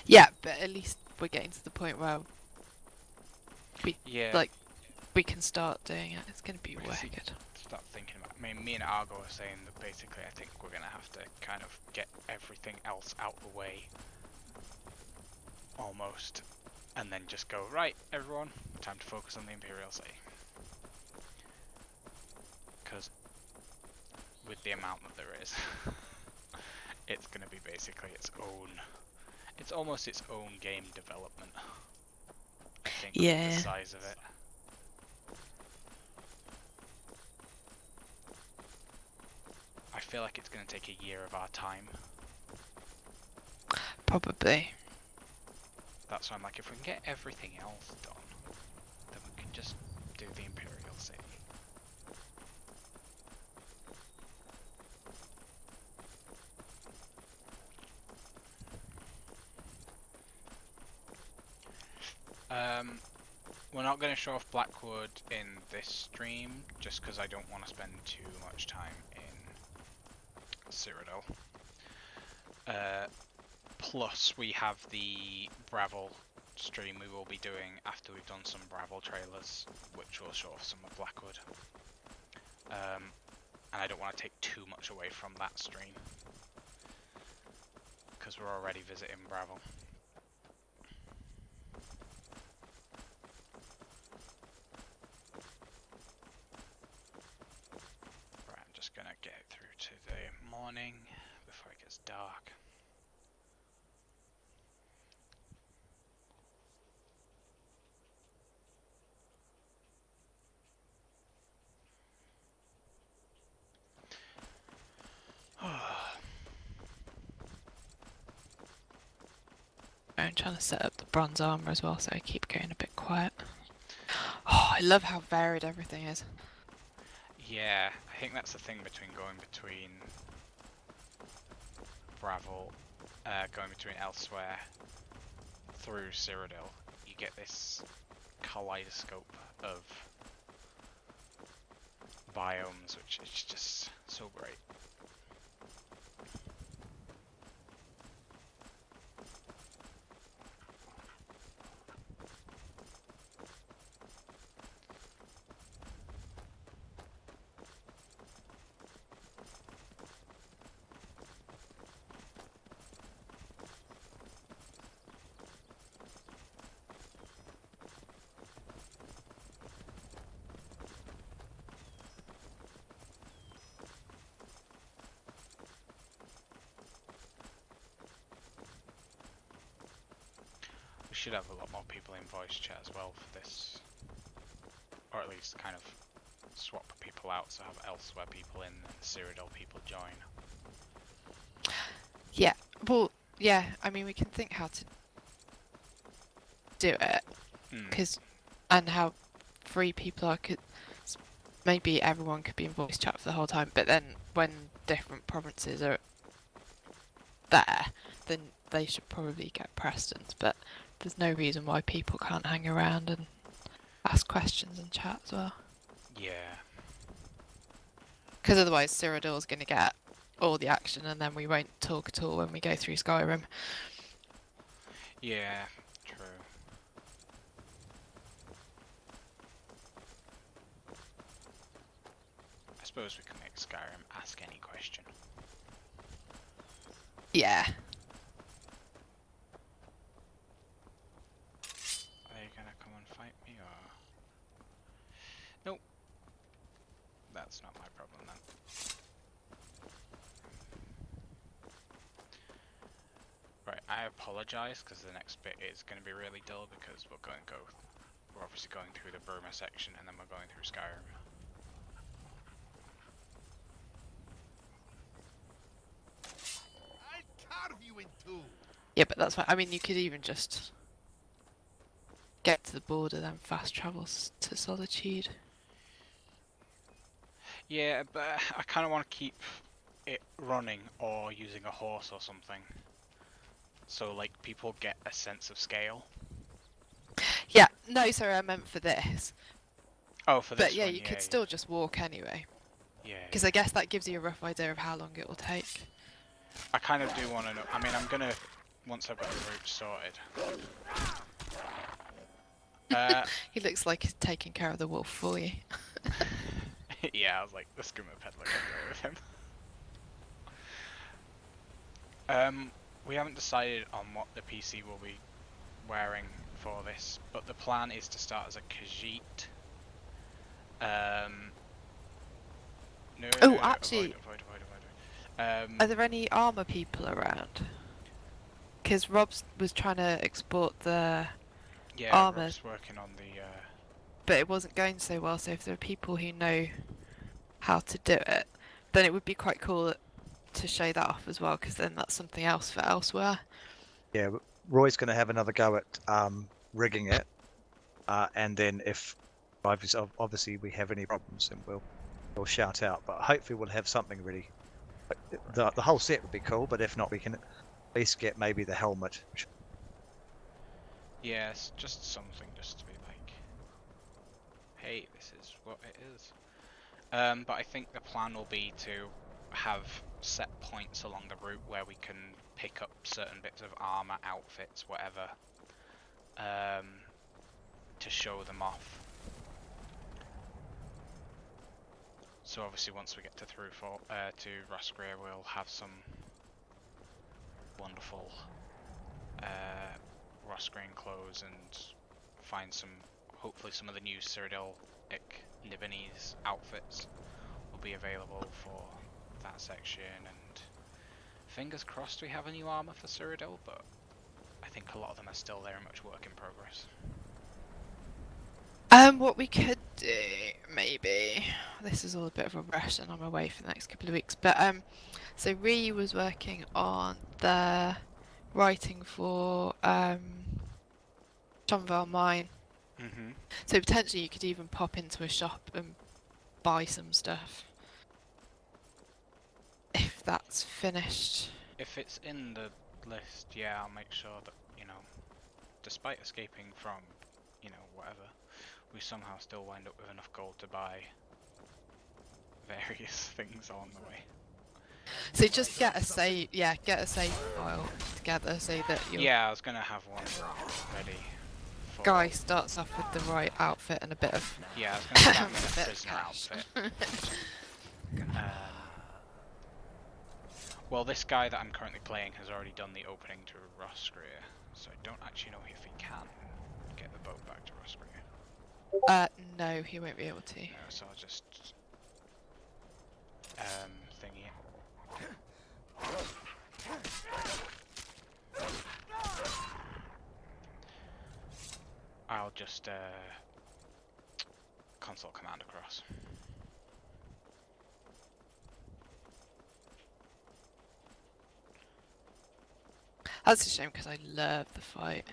Yeah, but at least we're getting to the point where Yeah. like we can start doing it. It's going to be We can wicked. start thinking about. I mean, me and Argo are saying that basically, I think we're going to have to kind of get everything else out the way, almost, and then just go, right, everyone, time to focus on the Imperial City. Because with the amount that there is, it's going to be basically its own. It's almost its own game development. I think. Yeah. With the size of it. I feel like it's going to take a year of our time. Probably. That's why I'm like, if we can get everything else done, then we can just do the Imperial City. We're not going to show off Blackwood in this stream, just because I don't want to spend too much time in Cyrodiil. Plus, we have the Bravil stream we will be doing after we've done some Bravil trailers, which will show off some of Blackwood. And I don't want to take too much away from that stream, because we're already visiting Bravil. Right, I'm just gonna get through to the morning before it gets dark. I'm trying to set up the bronze armor as well, so I keep going a bit quiet. Oh, I love how varied everything is. Yeah, I think that's the thing going between Bravil, going between Elsewhere through Cyrodiil. You get this kaleidoscope of biomes, which is just so great. We should have a lot more people in voice chat as well for this, or at least kind of swap people out, so have Elsewhere people in and Cyrodiil people join. Yeah, well, yeah, I mean, we can think how to do it, and how free people are, maybe everyone could be in voice chat for the whole time, but then when different provinces are there, then they should probably get precedence, but there's no reason why people can't hang around and ask questions and chat as well. Yeah. Because otherwise Cyrodiil's going to get all the action and then we won't talk at all when we go through Skyrim. Yeah, true. I suppose we can make Skyrim ask any question. Yeah. Are they gonna come and fight me, or...? Nope. That's not my problem then. Right, I apologise because the next bit is going to be really dull because we're we're obviously going through the Burma section and then we're going through Skyrim. Yeah, but that's fine. I mean, you could even just get to the border, then fast travel to Solitude. Yeah, but I kind of want to keep it running or using a horse or something. So, like, people get a sense of scale. Yeah, no, sorry, I meant for this. Oh, for this But yeah, one, you could still just walk anyway. Yeah. Because I guess that gives you a rough idea of how long it will take. I kind of do want to know. I mean, I'm gonna, once I've got the route sorted. He looks like he's taking care of the wolf for you. Yeah, I was like, the Skooma peddler can go with him. We haven't decided on what the PC will be wearing for this, but the plan is to start as a Khajiit. No, actually, avoid. Are there any armor people around? Because Rob was trying to export the armor. Rob's working on the. But it wasn't going so well. So if there are people who know how to do it, then it would be quite cool to show that off as well. Because then that's something else for elsewhere. Yeah, Roy's going to have another go at rigging it, and then if obviously we have any problems, then we'll shout out. But hopefully we'll have something ready. The whole set would be cool, but if not, we can at least get maybe the helmet. Yes, just something just to be like, hey, this is what it is. But I think the plan will be to have set points along the route where we can pick up certain bits of armor, outfits, whatever, to show them off. So obviously once we get to Roscrea, we'll have some wonderful Roscrean clothes and find hopefully some of the new Cyrodiilic Nibonese outfits will be available for that section, and fingers crossed we have a new armor for Cyrodiil, but I think a lot of them are still very much work in progress. What we could do, maybe, this is all a bit of a rush and I'm away for the next couple of weeks, but so Ree was working on the writing for Tonval Mine. So potentially you could even pop into a shop and buy some stuff. If that's finished. If it's in the list, yeah, I'll make sure that, despite escaping from, whatever, we somehow still wind up with enough gold to buy various things along the way. So just get a save, get a save file together so that your I was gonna have one ready. Guy starts off with the right outfit and a bit of I was gonna start with a prisoner outfit. Well, this guy that I'm currently playing has already done the opening to Roscrea, so I don't actually know if he can get the boat back to Roscrea. No, he won't be able to. No, so I'll just thingy it. I'll just console command across. That's a shame because I love the fight.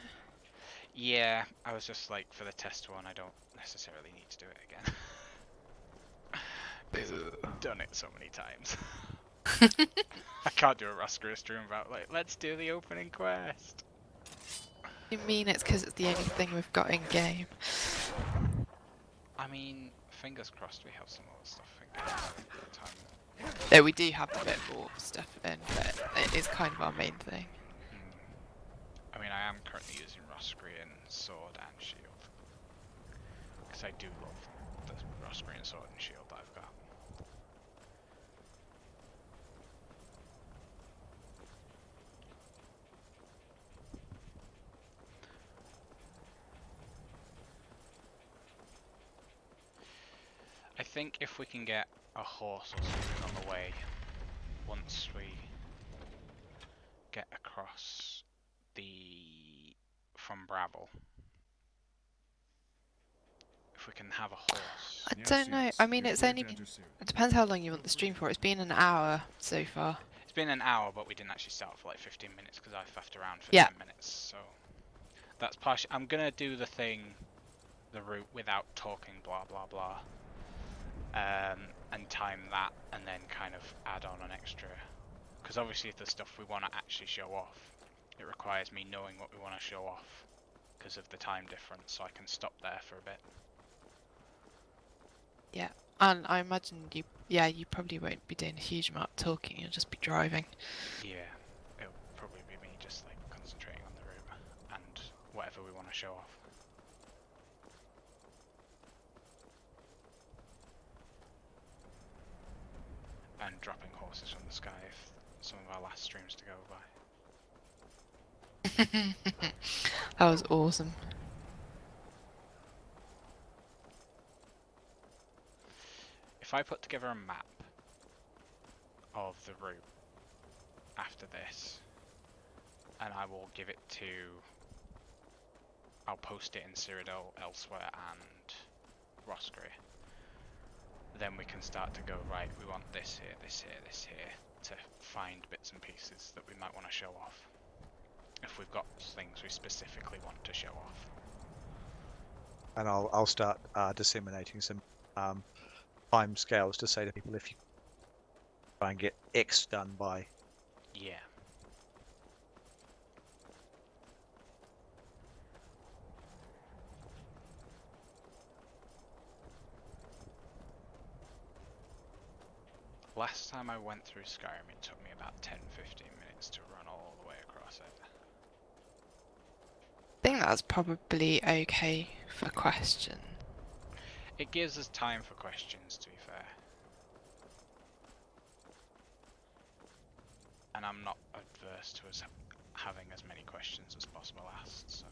Yeah, I was just like, for the test one, I don't necessarily need to do it again. Because I've done it so many times. I can't do a Roscrea stream about, like, let's do the opening quest. You mean it's because it's the only thing we've got in game? I mean, fingers crossed we have some other stuff in game at the time. No, we do have a bit more stuff in, but it is kind of our main thing. I mean, I am currently using Roscrean sword and shield. Because I do love the Roscrean sword and shield that I've got. I think if we can get a horse or something on the way, once we get across from Brabble, if we can have a horse. I don't know. I mean, it's only been. It depends how long you want the stream for. It's been an hour so far. It's been an hour, but we didn't actually start for like 15 minutes because I faffed around for Yeah. 10 minutes. So that's partial. I'm gonna do the thing, the route without talking, blah blah blah, and time that, and then kind of add on an extra. Because obviously, if there's stuff we want to actually show off, it requires me knowing what we want to show off because of the time difference, so I can stop there for a bit. Yeah. And I imagine you. Yeah, you probably won't be doing a huge amount of talking. You'll just be driving. Yeah, it'll probably be me just like concentrating on the route and whatever we want to show off. And dropping horses from the sky if some of our last streams to go by. That was awesome. If I put together a map of the route after this, and I will give it to, I'll post it in Cyrodiil, Elsewhere and Roscrea, then we can start to go, right, we want this here, this here, this here, to find bits and pieces that we might want to show off. If we've got things we specifically want to show off. And I'll start disseminating some time scales to say to people if you try and get X done by. Yeah. Last time I went through Skyrim, it took me about 10-15 minutes to run all the way across it. I think that's probably okay for question. It gives us time for questions, to be fair. And I'm not adverse to us having as many questions as possible asked, so...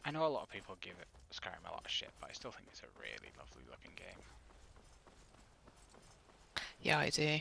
I know a lot of people give it Skyrim a lot of shit, but I still think it's a really lovely looking game. Yeah, I do.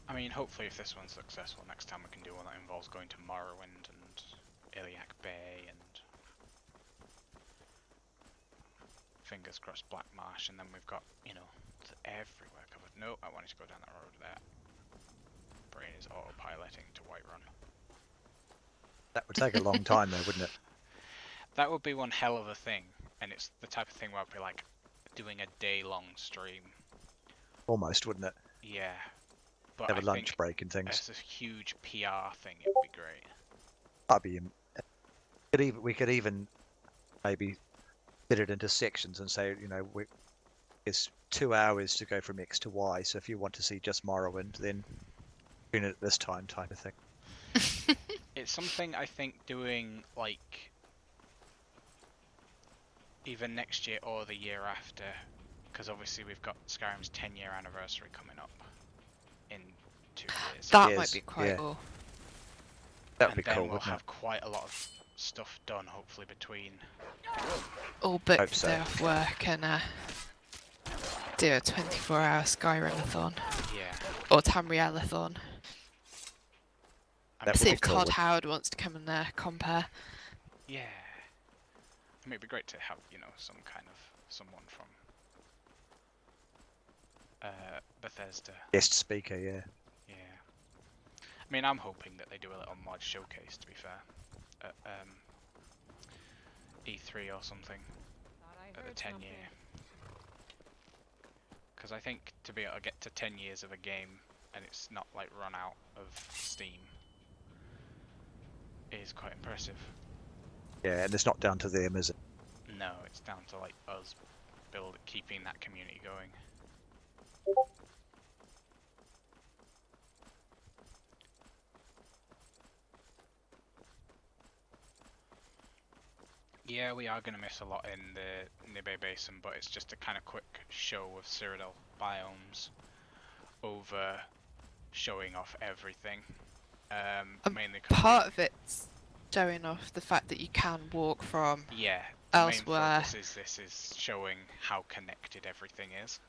I mean, hopefully if this one's successful, next time we can do one that involves going to Morrowind and Iliac Bay and fingers crossed Black Marsh, and then we've got, you know, everywhere covered. No, I wanted to go down that road there. Brain is autopiloting to Whiterun. That would take a long time though, wouldn't it? That would be one hell of a thing, and it's the type of thing where I'd be like doing a day-long stream. Almost, wouldn't it? Yeah. But Have I a lunch think break and things. as a huge PR thing, it'd be great. That'd be. We could even maybe fit it into sections and say, you know, it's 2 hours to go from X to Y. So if you want to see just Morrowind, then tune it at this time, type of thing. It's something I think doing like either next year or the year after, because obviously we've got Skyrim's 10-year anniversary coming up in 2 years. That Yes, might be quite yeah. cool. That would And be then cool, we'll wouldn't have it? quite a lot of stuff done, hopefully, between. All book Hope the so. day off work and do a 24-hour Skyrim-a-thon. Yeah. Or Tamriel-a-thon. I That mean, See would if be cool. Todd Howard wants to come and compare. yeah. I mean, it'd be great to have, you know, someone from Bethesda. Guest speaker, yeah. Yeah. I mean, I'm hoping that they do a little mod showcase, to be fair, at E3 or something, at the 10 year. Because I think to be able to get to 10 years of a game and it's not like run out of steam is quite impressive. Yeah, and it's not down to them, is it? No, it's down to like us keeping that community going. Yeah, we are going to miss a lot in the Nibe Basin, but it's just a kind of quick show of Cyrodiil biomes over showing off everything. Mainly part of it's showing off the fact that you can walk from the elsewhere. main focus is this is showing how connected everything is.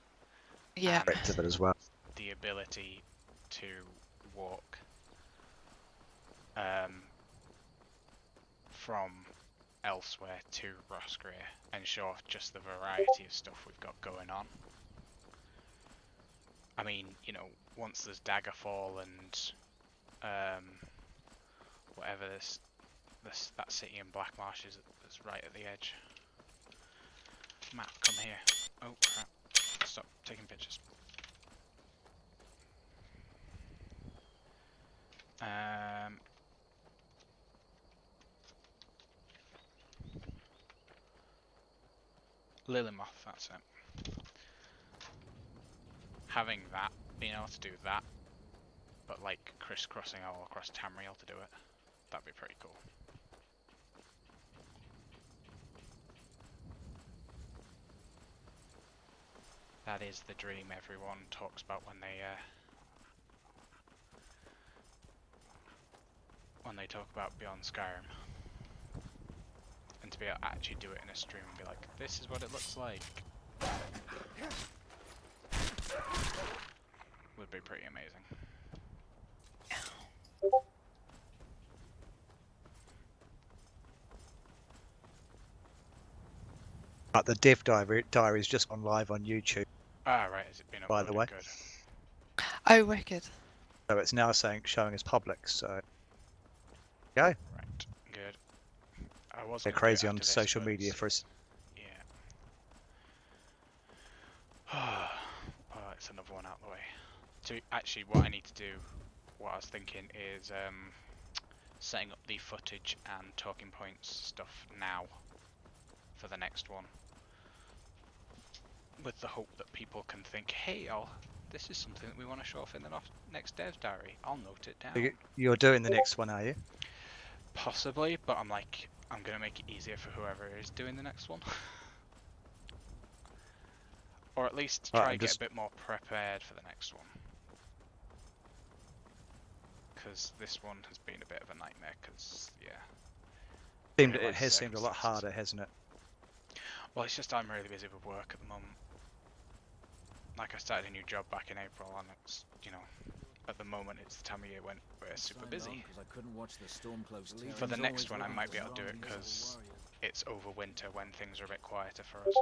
Yeah. Bits of it as well. The ability to walk from elsewhere to Roscrea and show off just the variety of stuff we've got going on. I mean, you know, once there's Daggerfall and whatever that city in Blackmarsh is right at the edge. Matt, come here. Oh crap! Stop taking pictures. Lilimoth, that's it. Having that, being able to do that, but like crisscrossing all across Tamriel to do it, that'd be pretty cool. That is the dream everyone talks about when they talk about Beyond Skyrim. And to be able to actually do it in a stream and be like, this is what it looks like, would be pretty amazing. But the Div Diary's just gone live on YouTube. Ah, right, has it been uploaded? By the way. Good. Oh, wicked. So it's now showing as public, so go. Right, good. I was They're gonna do it crazy on after this, social but media for us. yeah. Oh, it's another one out of the way. Actually, what I need to do, what I was thinking is setting up the footage and talking points stuff now for the next one, with the hope that people can think, hey, this is something that we want to show off in the next Dev's Diary. I'll note it down. You're doing the next one, are you? Possibly, but I'm going to make it easier for whoever is doing the next one. Or at least try and get a bit more prepared for the next one. Because this one has been a bit of a nightmare, because, yeah. It has seemed a lot harder, hasn't it? Well, it's just I'm really busy with work at the moment. Like, I started a new job back in April, and it's, you know, at the moment it's the time of year when we're super busy. For the next one I might be able to do it because it's over winter when things are a bit quieter for us.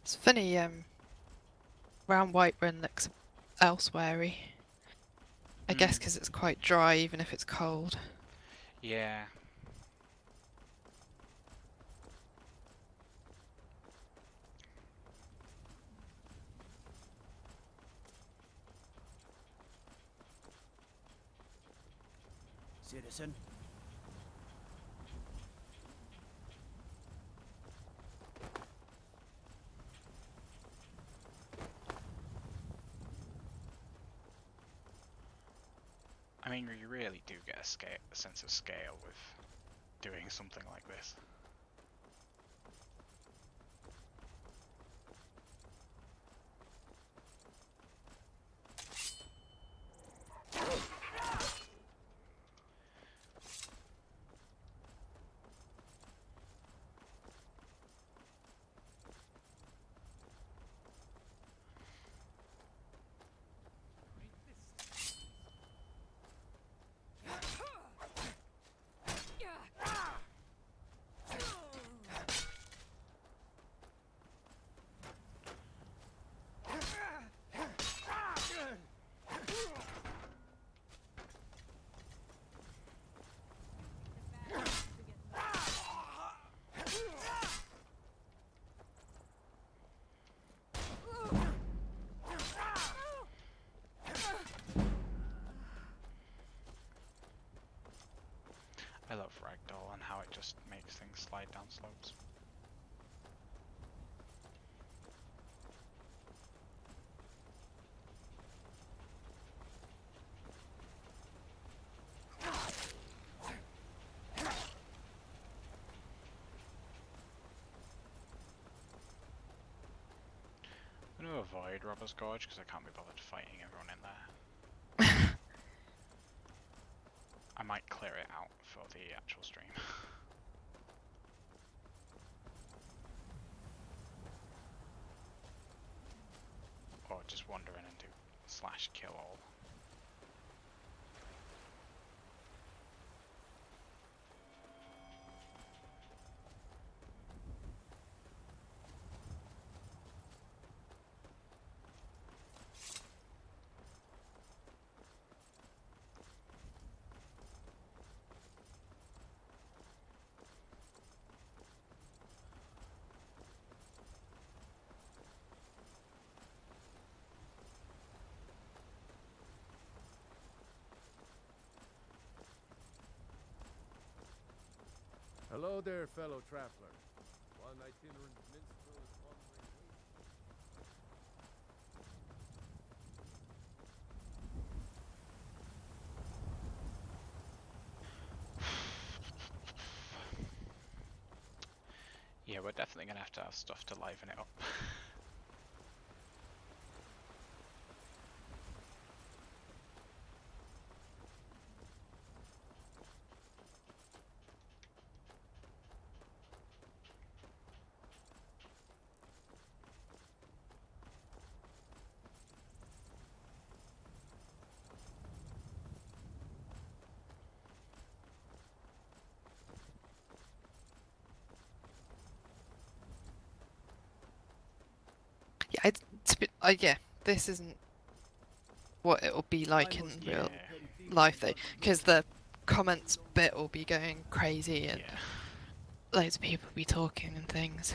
It's funny, around Whiterun looks elsewhere-y. I guess because it's quite dry, even if it's cold. Yeah. Citizen. I mean, you really do get a sense of scale with doing something like this. I love Ragdoll and how it just makes things slide down slopes. I'm going to avoid Robber's Gorge because I can't be bothered fighting everyone in there. I might clear it out for the actual stream. Or just wander in and do /kill all. Hello there, fellow traveler. One itinerant minstrel is wandering Yeah, we're definitely going to have stuff to liven it up. Yeah, this isn't what it'll be like in real life though, because the comments bit will be going crazy and loads of people will be talking and things.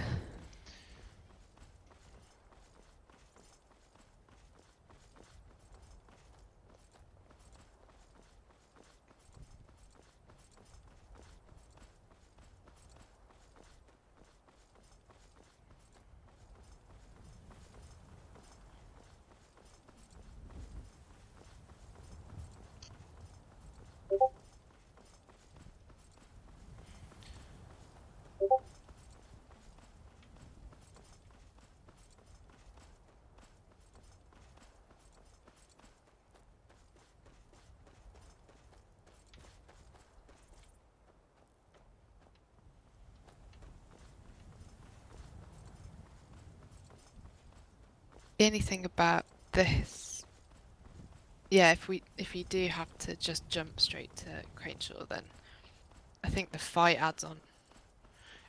The only thing about this, yeah, if you do have to just jump straight to Craneshaw, then I think the fight adds on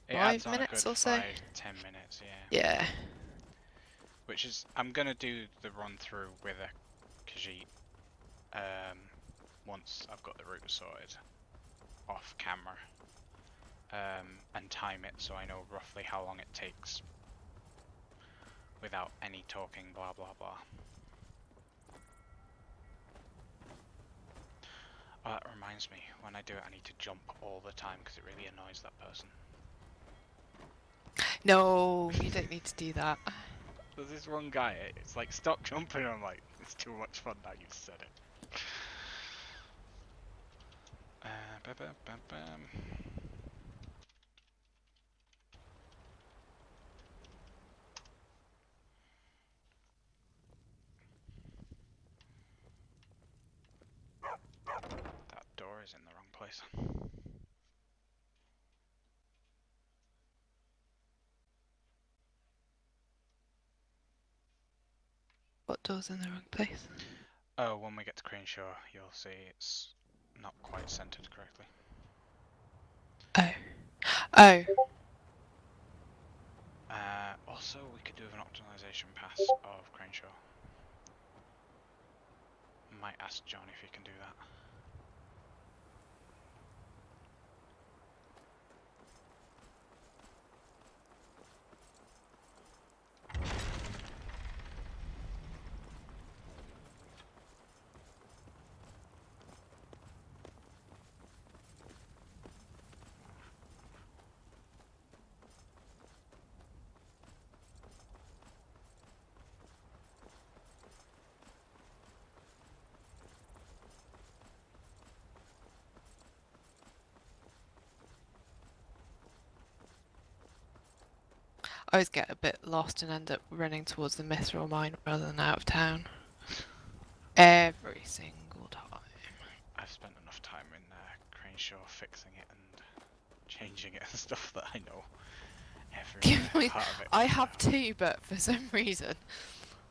It 5 adds on minutes a good or so. 5-10 minutes, yeah. Yeah. Which is, I'm gonna do the run through with a Khajiit once I've got the route sorted off camera, and time it so I know roughly how long it takes without any talking blah blah blah. Oh, that reminds me, when I do it I need to jump all the time because it really annoys that person. No, you don't need to do that. There's this one guy, it's like, stop jumping, I'm like, it's too much fun now you've said it. Bam. That door is in the wrong place. What door's in the wrong place? Oh, when we get to Craneshaw, you'll see it's not quite centered correctly. Oh. Oh. Also, we could do an optimization pass of Craneshaw. Might ask John if he can do that. I always get a bit lost and end up running towards the mithril mine rather than out of town. Every single time. I've spent enough time in Crainshaw fixing it and changing it and stuff that I know every part of it. I have too, but for some reason,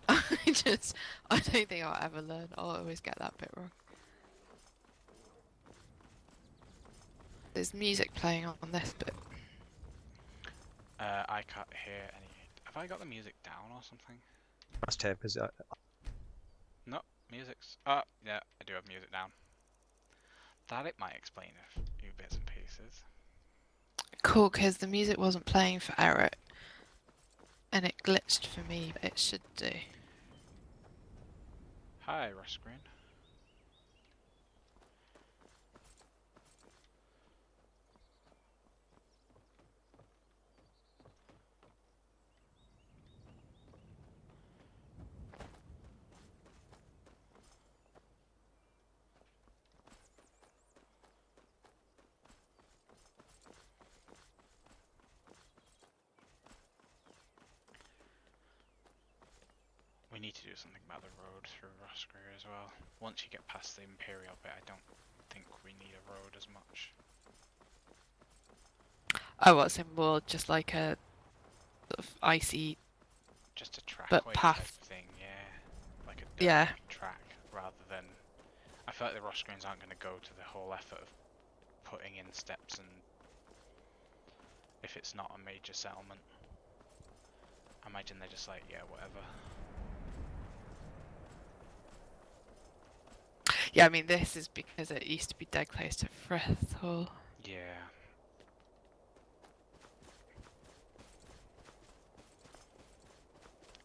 I don't think I'll ever learn. I'll always get that bit wrong. There's music playing on this bit. I can't hear any. Have I got the music down or something? Must have, because No, music's. Oh, yeah, I do have music down. That it might explain a few bits and pieces. Cool, because the music wasn't playing for Eric, and it glitched for me, but it should do. Hi, Rush Green. We need to do something about the road through Roscrea as well. Once you get past the Imperial bit, I don't think we need a road as much. Oh, what's in more just like a sort of icy, Just a trackway but type path. thing, yeah. Like a dirt Yeah. track, rather than... I feel like the Roscreans aren't going to go to the whole effort of putting in steps and... if it's not a major settlement. I imagine they're just like, yeah, whatever. Yeah, I mean, this is because it used to be dead close to Frith Hall. Yeah.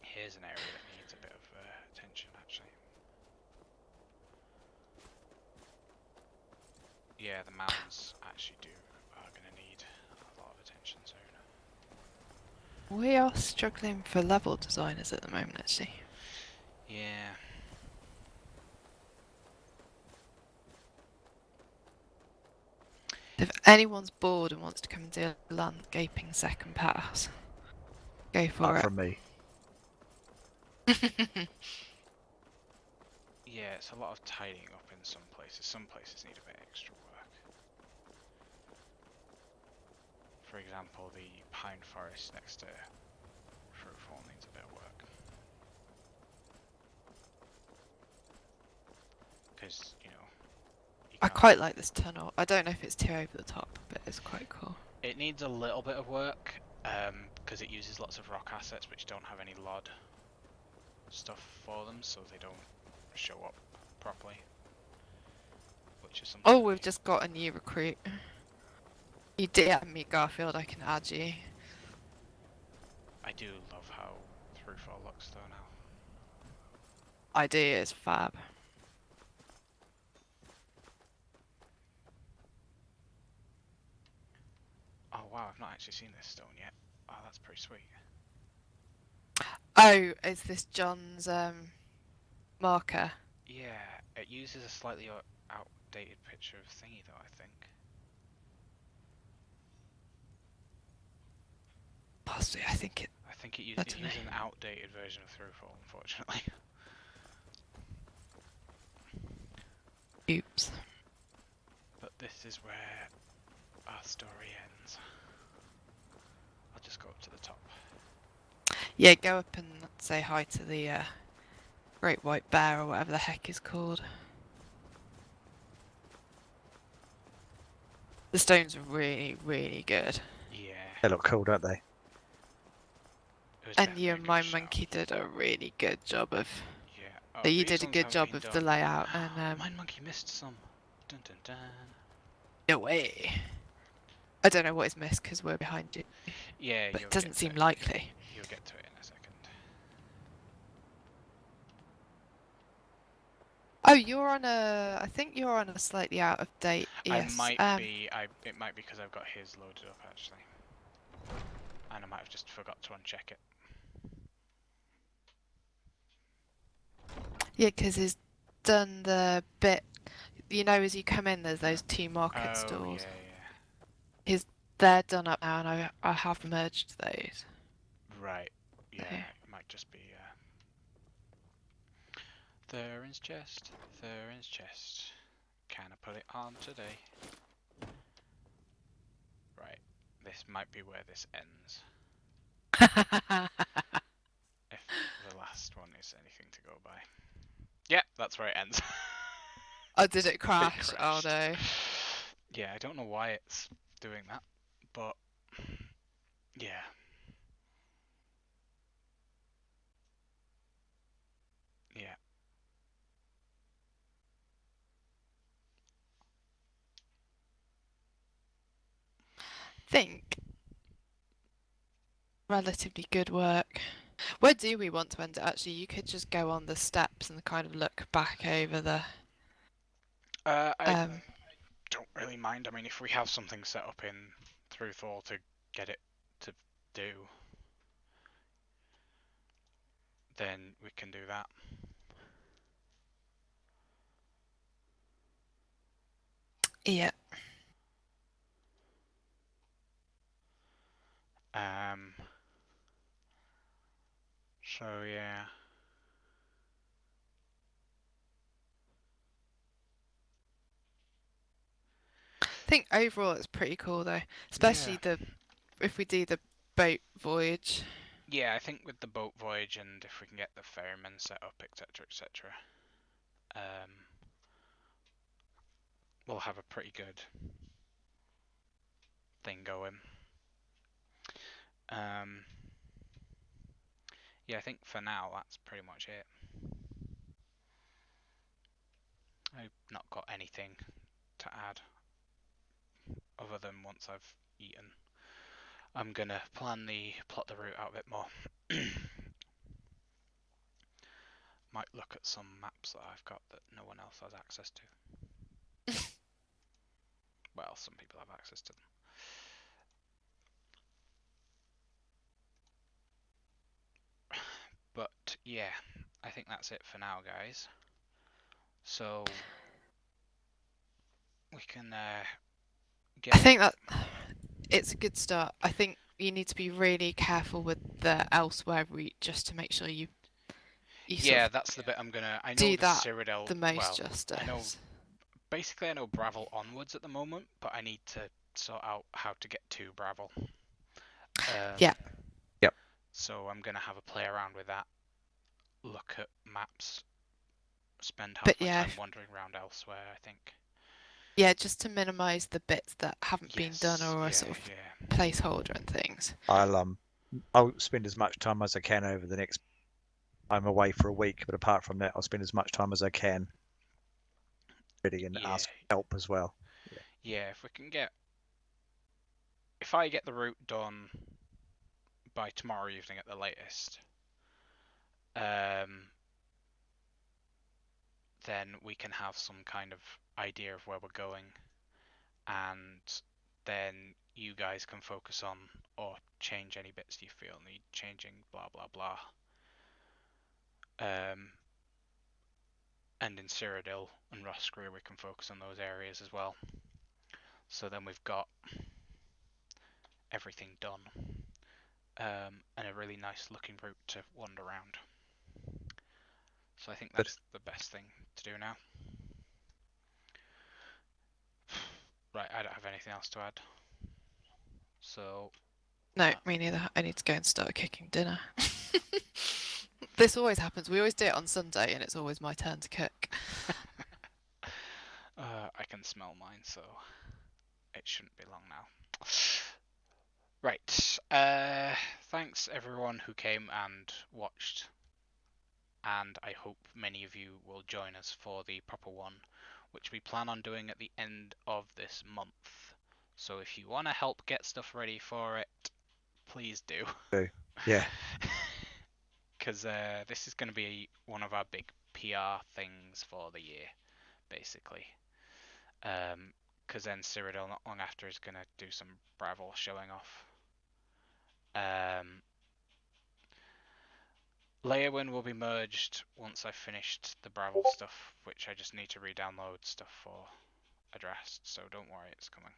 Here's an area that needs a bit of attention, actually. Yeah, the mountains actually are going to need a lot of attention soon. We are struggling for level designers at the moment, actually. Yeah. If anyone's bored and wants to come and do a landscaping second pass, go for apart it. from me. Yeah, it's a lot of tidying up in some places. Some places need a bit extra work. For example, the pine forest next to Fruitfall needs a bit of work. Because, you know... I quite like this tunnel. I don't know if it's too over the top, but it's quite cool. It needs a little bit of work, because it uses lots of rock assets which don't have any LOD stuff for them, so they don't show up properly. Which is something. Oh, we've just got a new recruit. You DM me, Garfield, I can add you. I do love how Throughfall looks though now. Idea is fab. Oh wow, I've not actually seen this stone yet. Oh, that's pretty sweet. Oh, is this John's marker? Yeah, it uses a slightly outdated picture of Thingy though, I think. Possibly, I think it. I think it I uses dunno. an outdated version of Throughfall, unfortunately. Oops. But this is where our story ends. I'll just go up to the top. Yeah, go up and say hi to the Great White Bear or whatever the heck is called. The stones are really, really good. Yeah. They look cool, don't they? It was And definitely you a and good My shout. Monkey did a really good job of. Yeah. Oh, So you these did a ones good haven't job been of the done. layout and Mind Monkey missed some. Dun dun dun. no way. I don't know what is missed because we're behind you, Yeah, but you'll it doesn't get to seem it. likely. You'll get to it in a second. Oh, you're on a. I think you're on a slightly out of date. Yes. I might be. It might be because I've got his loaded up actually, and I might have just forgot to uncheck it. Yeah, because he's done the bit. You know, as you come in, there's those two market Oh stalls. yeah, yeah. They're done up now, and I have merged those. Right. Yeah, Okay. it might just be Thurin's chest. Thurin's chest. Can I put it on today? Right. This might be where this ends. If the last one is anything to go by. Yep, that's where it ends. Oh, did it It crash? Oh crashed. no. Yeah, I don't know why it's doing that, but yeah. Yeah. Think relatively good work. Where do we want to end it? Actually, you could just go on the steps and kind of look back over the. I don't really mind. I mean, if we have something set up in Thruthall to get it to do, then we can do that. Yeah. So yeah. I think overall it's pretty cool though, especially Yeah. if we do the boat voyage. Yeah, I think with the boat voyage and if we can get the ferryman set up, etc., etc., we'll have a pretty good thing going. Yeah, I think for now that's pretty much it. I've not got anything to add other than once I've eaten. I'm gonna plot the route out a bit more. Might look at some maps that I've got that no one else has access to. Well, some people have access to them. But yeah, I think that's it for now, guys. So we can get. I think that it's a good start. I think you need to be really careful with the elsewhere route just to make sure you Yeah, that's the bit I'm gonna. I know do the that Cyrodiil. the most Well, justice. I know. Basically, I know Bravil onwards at the moment, but I need to sort out how to get to Bravil. Yeah. Yep. So I'm gonna have a play around with that. Look at maps. Spend half But my yeah, time wandering around elsewhere. I think. yeah, just to minimise the bits that haven't been done Yes. or a Yeah. sort of Yeah. placeholder and things. I'll spend as much time as I can over the next. I'm away for a week, but apart from that, I'll spend as much time as I can ready and Yeah. ask help as well. Yeah. If we can get. If I get the route done by tomorrow evening at the latest, then we can have some kind of idea of where we're going, and then you guys can focus on or change any bits you feel need changing, blah blah blah. And in Cyrodiil and Roscrea we can focus on those areas as well. So then we've got everything done, and a really nice looking route to wander around. So I think that's the best thing to do now. Right, I don't have anything else to add. So No, me neither. I need to go and start cooking dinner. This always happens. We always do it on Sunday, and it's always my turn to cook. I can smell mine, so it shouldn't be long now. Right. Thanks everyone who came and watched, and I hope many of you will join us for the proper one, which we plan on doing at the end of this month. So if you want to help get stuff ready for it, please do. Yeah. Because this is going to be one of our big PR things for the year, basically. Because then Cyrodiil not long after is going to do some Bravil showing off. Leyawiin will be merged once I've finished the Bravil stuff, which I just need to re-download stuff for addressed, so don't worry, it's coming.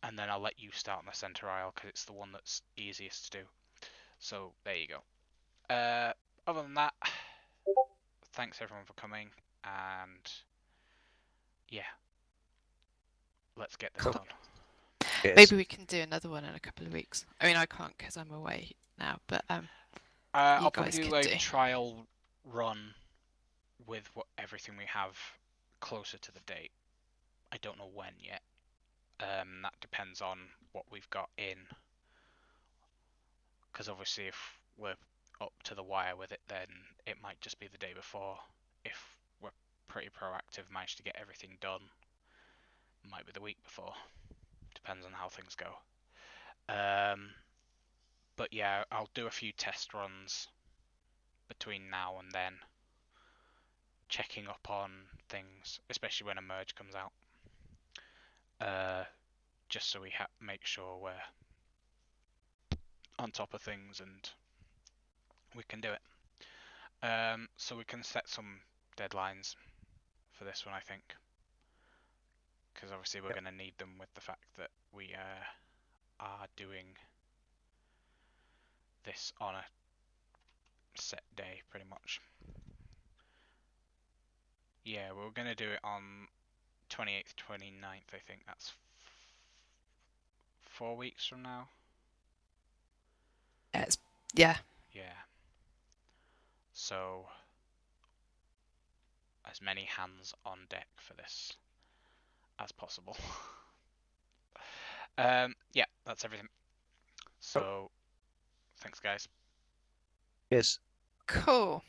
and then I'll let you start on the center aisle because it's the one that's easiest to do. So there you go. Other than that, thanks everyone for coming, and yeah, let's get this Cool. done. Yes. Maybe we can do another one in a couple of weeks. I mean, I can't because I'm away now, but I'll guys probably do could a do. trial run with everything we have closer to the date. I don't know when yet. That depends on what we've got in. Because obviously, if we're up to the wire with it, then it might just be the day before. If we're pretty proactive, manage to get everything done, might be the week before. Depends on how things go. But yeah, I'll do a few test runs between now and then, checking up on things, especially when a merge comes out. Just so we make sure we're on top of things and we can do it. So we can set some deadlines for this one, I think, because obviously we're going to need them with the fact that we are doing this on a set day, pretty much. Yeah, we're going to do it on 28th, 29th, I think. That's 4 weeks from now. Yeah. Yeah. So, as many hands on deck for this as possible. Yeah, that's everything. So, thanks guys. Yes. Cool.